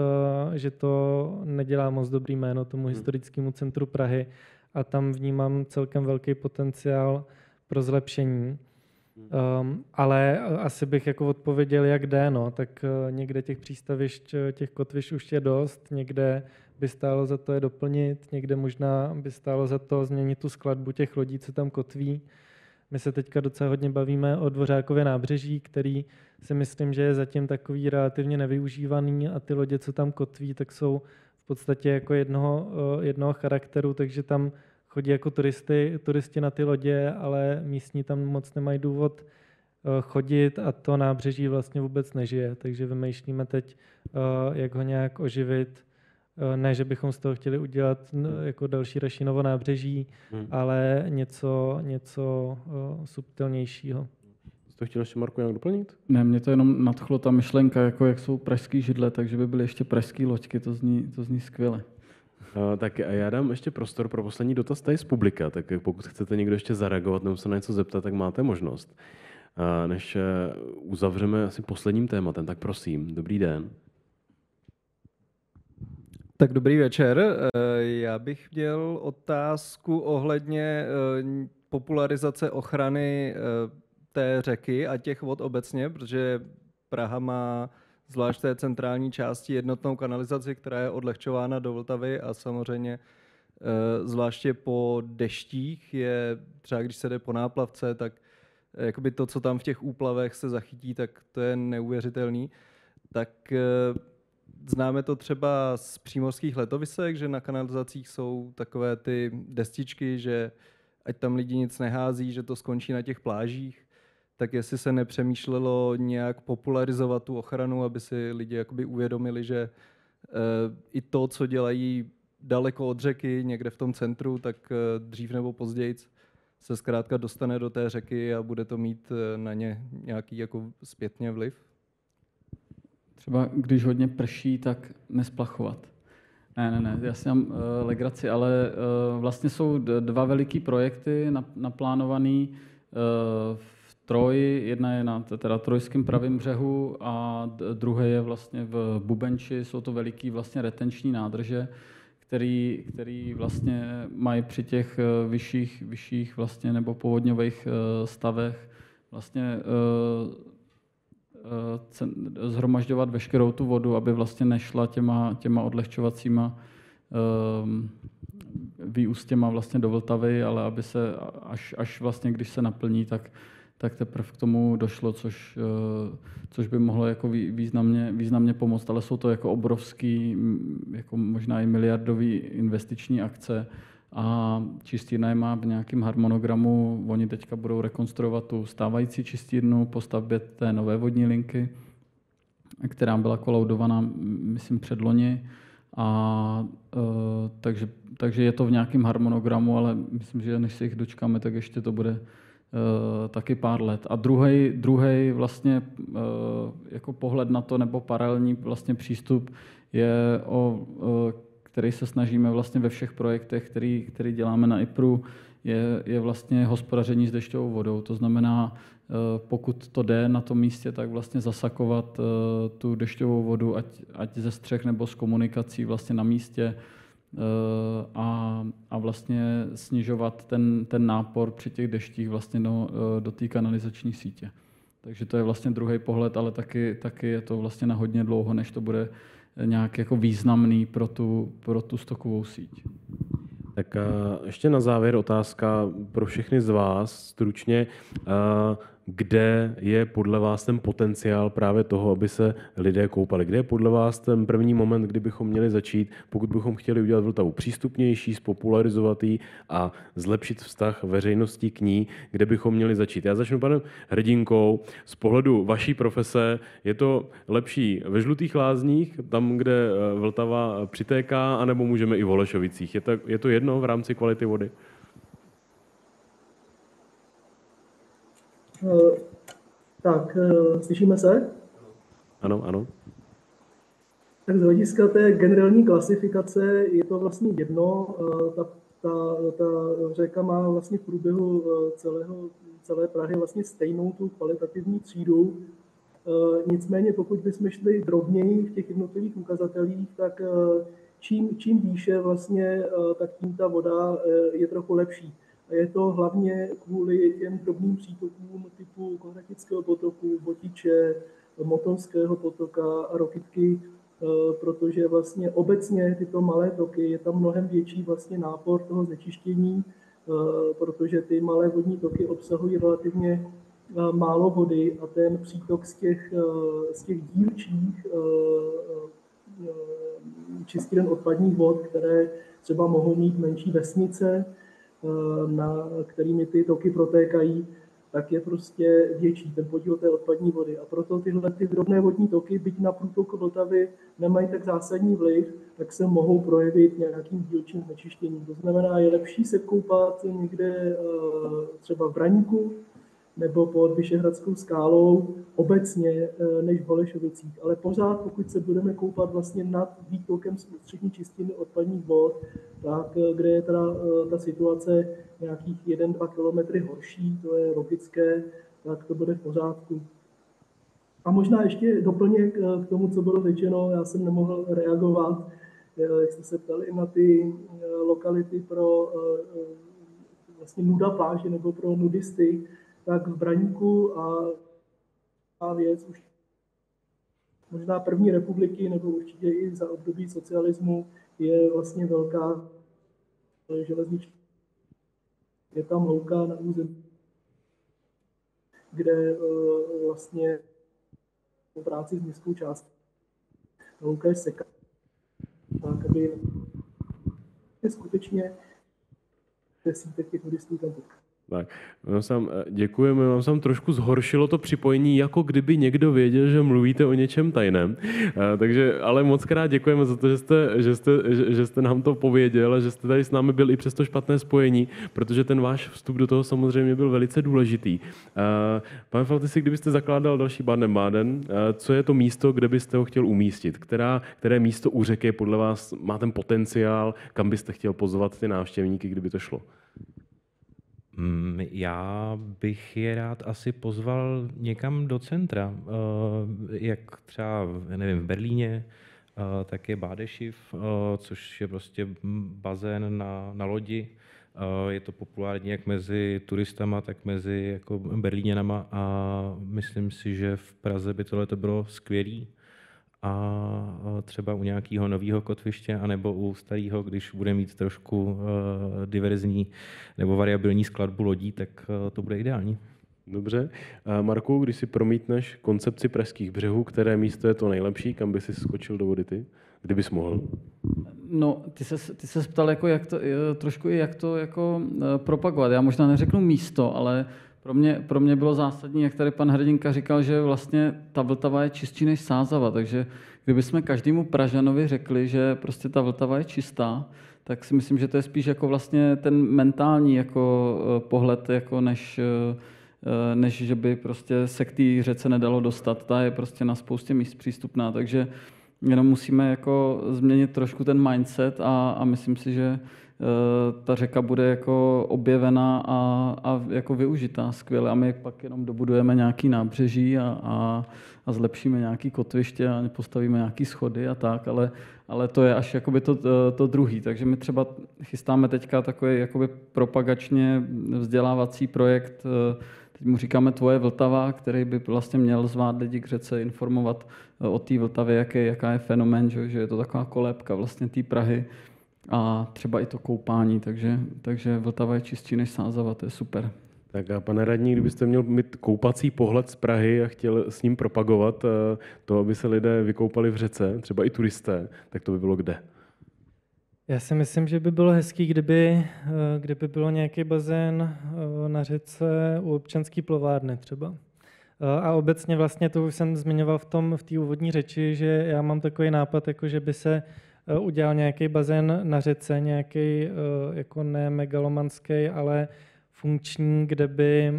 že to nedělá moc dobrý jméno tomu historickému centru Prahy. A tam vnímám celkem velký potenciál pro zlepšení. Ale asi bych jako odpověděl, jak jde. No. Tak někde těch přístavišť, těch kotvišť už je dost, někde by stálo za to je doplnit, někde možná by stálo za to změnit tu skladbu těch lodí, co tam kotví. My se teďka docela hodně bavíme o Dvořákově nábřeží, který si myslím, že je zatím takový relativně nevyužívaný a ty lodě, co tam kotví, tak jsou v podstatě jako jednoho charakteru, takže tam chodí jako turisti na ty lodě, ale místní tam moc nemají důvod chodit a to nábřeží vlastně vůbec nežije. Takže vymýšlíme teď, jak ho nějak oživit. Ne, že bychom z toho chtěli udělat jako další Rašínovo nábřeží, ale něco subtilnějšího.
To chtěl ještě, Marku, nějak doplnit?
Ne, mě to jenom nadchlo ta myšlenka, jako jak jsou pražský židle, takže by byly ještě pražský loďky, to zní skvěle.
Tak já dám ještě prostor pro poslední dotaz tady z publika, tak pokud chcete někdo ještě zareagovat nebo se na něco zeptat, tak máte možnost. Než uzavřeme asi posledním tématem, tak prosím, dobrý den.
Tak dobrý večer. Já bych měl otázku ohledně popularizace ochrany té řeky a těch vod obecně, protože Praha má zvlášť v té centrální části jednotnou kanalizaci, která je odlehčována do Vltavy a samozřejmě zvláště po deštích je, třeba když se jde po náplavce, tak jakoby to, co tam v těch úplavech se zachytí, tak to je neuvěřitelný. Tak známe to třeba z přímořských letovisek, že na kanalizacích jsou takové ty destičky, že ať tam lidi nic nehází, že to skončí na těch plážích. Tak jestli se nepřemýšlelo nějak popularizovat tu ochranu, aby si lidi jakoby uvědomili, že i to, co dělají daleko od řeky, někde v tom centru, tak dřív nebo později se zkrátka dostane do té řeky a bude to mít na ně nějaký jako zpětně vliv.
Třeba když hodně prší, tak nesplachovat. Ne, já si mám legraci, ale vlastně jsou dva veliký projekty naplánovaný v Troji. Jedna je na teda trojském pravém břehu a druhé je vlastně v Bubenči. Jsou to veliký vlastně retenční nádrže, který vlastně mají při těch vyšších vlastně nebo povodňových stavech vlastně zhromažďovat veškerou tu vodu, aby vlastně nešla těma odlehčovacíma výústěma vlastně do Vltavy, ale aby se až vlastně, když se naplní, tak teprve k tomu došlo, což by mohlo jako významně pomoct, ale jsou to jako obrovský, jako možná i miliardový investiční akce a čistírna je má v nějakém harmonogramu. Oni teďka budou rekonstruovat tu stávající čistírnu po stavbě té nové vodní linky, která byla kolaudovaná, myslím, předloni. Takže je to v nějakém harmonogramu, ale myslím, že než se jich dočkáme, tak ještě to bude taky pár let. A druhý vlastně jako pohled na to, nebo paralelní vlastně přístup je který se snažíme vlastně ve všech projektech, který děláme na IPRu, je vlastně hospodaření s dešťovou vodou. To znamená, pokud to jde na tom místě, tak vlastně zasakovat tu dešťovou vodu, ať ze střech nebo z komunikací vlastně na místě a vlastně snižovat ten nápor při těch deštích vlastně do té kanalizační sítě. Takže to je vlastně druhý pohled, ale taky je to vlastně na hodně dlouho, než to bude nějak jako významný pro tu stokovou síť.
Tak ještě na závěr otázka pro všechny z vás stručně. Kde je podle vás ten potenciál právě toho, aby se lidé koupali? Kde je podle vás ten první moment, kdy bychom měli začít, pokud bychom chtěli udělat Vltavu přístupnější, spopularizovat ji a zlepšit vztah veřejnosti k ní, kde bychom měli začít? Já začnu panem Hrdinkou. Z pohledu vaší profese je to lepší ve Žlutých Lázních, tam, kde Vltava přitéká, anebo můžeme i v Holešovicích? Je to jedno v rámci kvality vody?
Tak, slyšíme se?
Ano, ano.
Tak z hlediska té generální klasifikace je to vlastně jedno. Ta řeka má vlastně v průběhu celé Prahy vlastně stejnou tu kvalitativní třídu. Nicméně pokud bychom šli drobněji v těch jednotlivých ukazatelích, tak čím výše vlastně, tak tím ta voda je trochu lepší. A je to hlavně kvůli těm drobným přítokům typu Konratického potoku, Botiče, Motonského potoka a Rokytky, protože vlastně obecně tyto malé toky je tam mnohem větší vlastně nápor toho znečištění, protože ty malé vodní toky obsahují relativně málo vody a ten přítok z těch dílčích čistíren odpadních vod, které třeba mohou mít menší vesnice, na kterými ty toky protékají, tak je prostě větší ten podíl té odpadní vody. A proto tyhle ty drobné vodní toky, byť na průtoku Vltavy nemají tak zásadní vliv, tak se mohou projevit nějakým dílčím znečištěním. To znamená, je lepší se koupat někde třeba v Braníku nebo pod Vyšehradskou skálou obecně než v Holešovicích. Ale pořád, pokud se budeme koupat vlastně nad výtokem střední čistiny odpadních vod, tak kde je teda ta situace nějakých 1-2 kilometry horší, to je logické, tak to bude v pořádku. A možná ještě doplněk k tomu, co bylo řečeno, já jsem nemohl reagovat, jak jste se ptali na ty lokality pro vlastně nuda pláže nebo pro nudisty, tak v Braníku a věc už možná první republiky, nebo určitě i za období socialismu, je vlastně velká železniční. Je tam louka na území, kde vlastně v práci s městskou částí. Louka je seká. Tak, aby skutečně desítek těch nudistů tam potká.
Tak, děkujeme, vám se trošku zhoršilo to připojení, jako kdyby někdo věděl, že mluvíte o něčem tajném. Takže, ale moc krát děkujeme za to, že jste nám to pověděl a že jste tady s námi byl i přes to špatné spojení, protože ten váš vstup do toho samozřejmě byl velice důležitý. Pane Faltisi, kdybyste zakládal další Baden-Baden, co je to místo, kde byste ho chtěl umístit? Které místo u řeky podle vás má ten potenciál, kam byste chtěl pozvat ty návštěvníky, kdyby to šlo?
Já bych je rád asi pozval někam do centra, jak třeba, nevím, v Berlíně, tak je Bádešiv, což je prostě bazén na lodi, Je to populární jak mezi turistama, tak mezi jako Berlíňanama a myslím si, že v Praze by tohle bylo skvělý. A třeba u nějakého nového kotviště, anebo u starého, když bude mít trošku diverzní nebo variabilní skladbu lodí, tak to bude ideální.
Dobře. Marku, když si promítneš koncepci pražských břehů, které místo je to nejlepší, kam by si skočil do vody ty, kdybys mohl?
No, ty se ptal, jako trošku i jak to jako propagovat. Já možná neřeknu místo, ale pro mě bylo zásadní, jak tady pan Hrdinka říkal, že vlastně ta Vltava je čistší než Sázava, takže kdybychom každému Pražanovi řekli, že prostě ta Vltava je čistá, tak si myslím, že to je spíš jako vlastně ten mentální jako pohled, jako než že by prostě se k té řece nedalo dostat. Ta je prostě na spoustě míst přístupná, takže jenom musíme jako změnit trošku ten mindset a myslím si, že ta řeka bude jako objevená a jako využitá skvěle a my pak jenom dobudujeme nějaký nábřeží a zlepšíme nějaký kotviště a postavíme nějaký schody a tak, ale to je až jakoby to druhý. Takže my třeba chystáme teďka takový jakoby propagačně vzdělávací projekt, teď mu říkáme Tvoje Vltava, který by vlastně měl zvát lidi k řece, informovat o té Vltavě, jaká je fenomén, že je to taková kolébka vlastně té Prahy a třeba i to koupání, takže Vltava je čistší než Sázava, to je super.
Tak a pane radní, kdybyste měl mít koupací pohled z Prahy a chtěl s ním propagovat to, aby se lidé vykoupali v řece, třeba i turisté, tak to by bylo kde?
Já si myslím, že by bylo hezký, kdyby bylo nějaký bazén na řece u občanské plovárny třeba. A obecně vlastně to už jsem zmiňoval v té úvodní řeči, že já mám takový nápad, jako že by se udělal nějaký bazén na řece, nějaký jako ne megalomanský, ale funkční, kde by,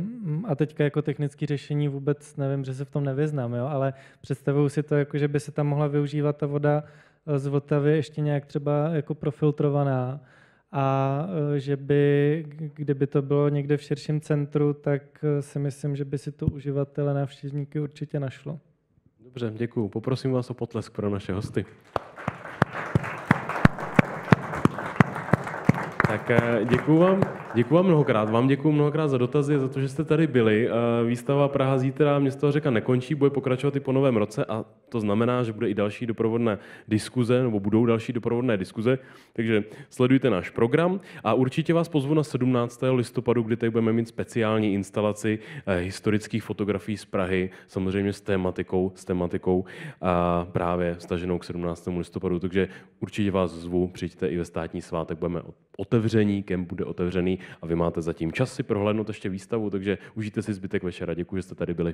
a teďka jako technické řešení vůbec nevím, že se v tom nevyznám, jo, ale představuju si to, jako že by se tam mohla využívat ta voda z Vltavy ještě nějak třeba jako profiltrovaná a že by, kdyby to bylo někde v širším centru, tak si myslím, že by si to uživatele, návštěvníky určitě našlo.
Dobře, děkuju. Poprosím vás o potlesk pro naše hosty. Tak děkuju vám mnohokrát. Vám děkuju mnohokrát za dotazy, za to, že jste tady byli. Výstava Praha zítra, Město a řeka nekončí, bude pokračovat i po novém roce a to znamená, že bude i další doprovodné diskuze, nebo budou další doprovodné diskuze, takže sledujte náš program a určitě vás pozvu na 17. listopadu, kdy tady budeme mít speciální instalaci historických fotografií z Prahy, samozřejmě s tematikou právě staženou k 17. listopadu, takže určitě vás zvu, přijďte i ve státní svátek, budeme otevření, kemp bude otevřený a vy máte zatím čas si prohlédnout ještě výstavu, takže užijte si zbytek večera. Děkuji, že jste tady byli.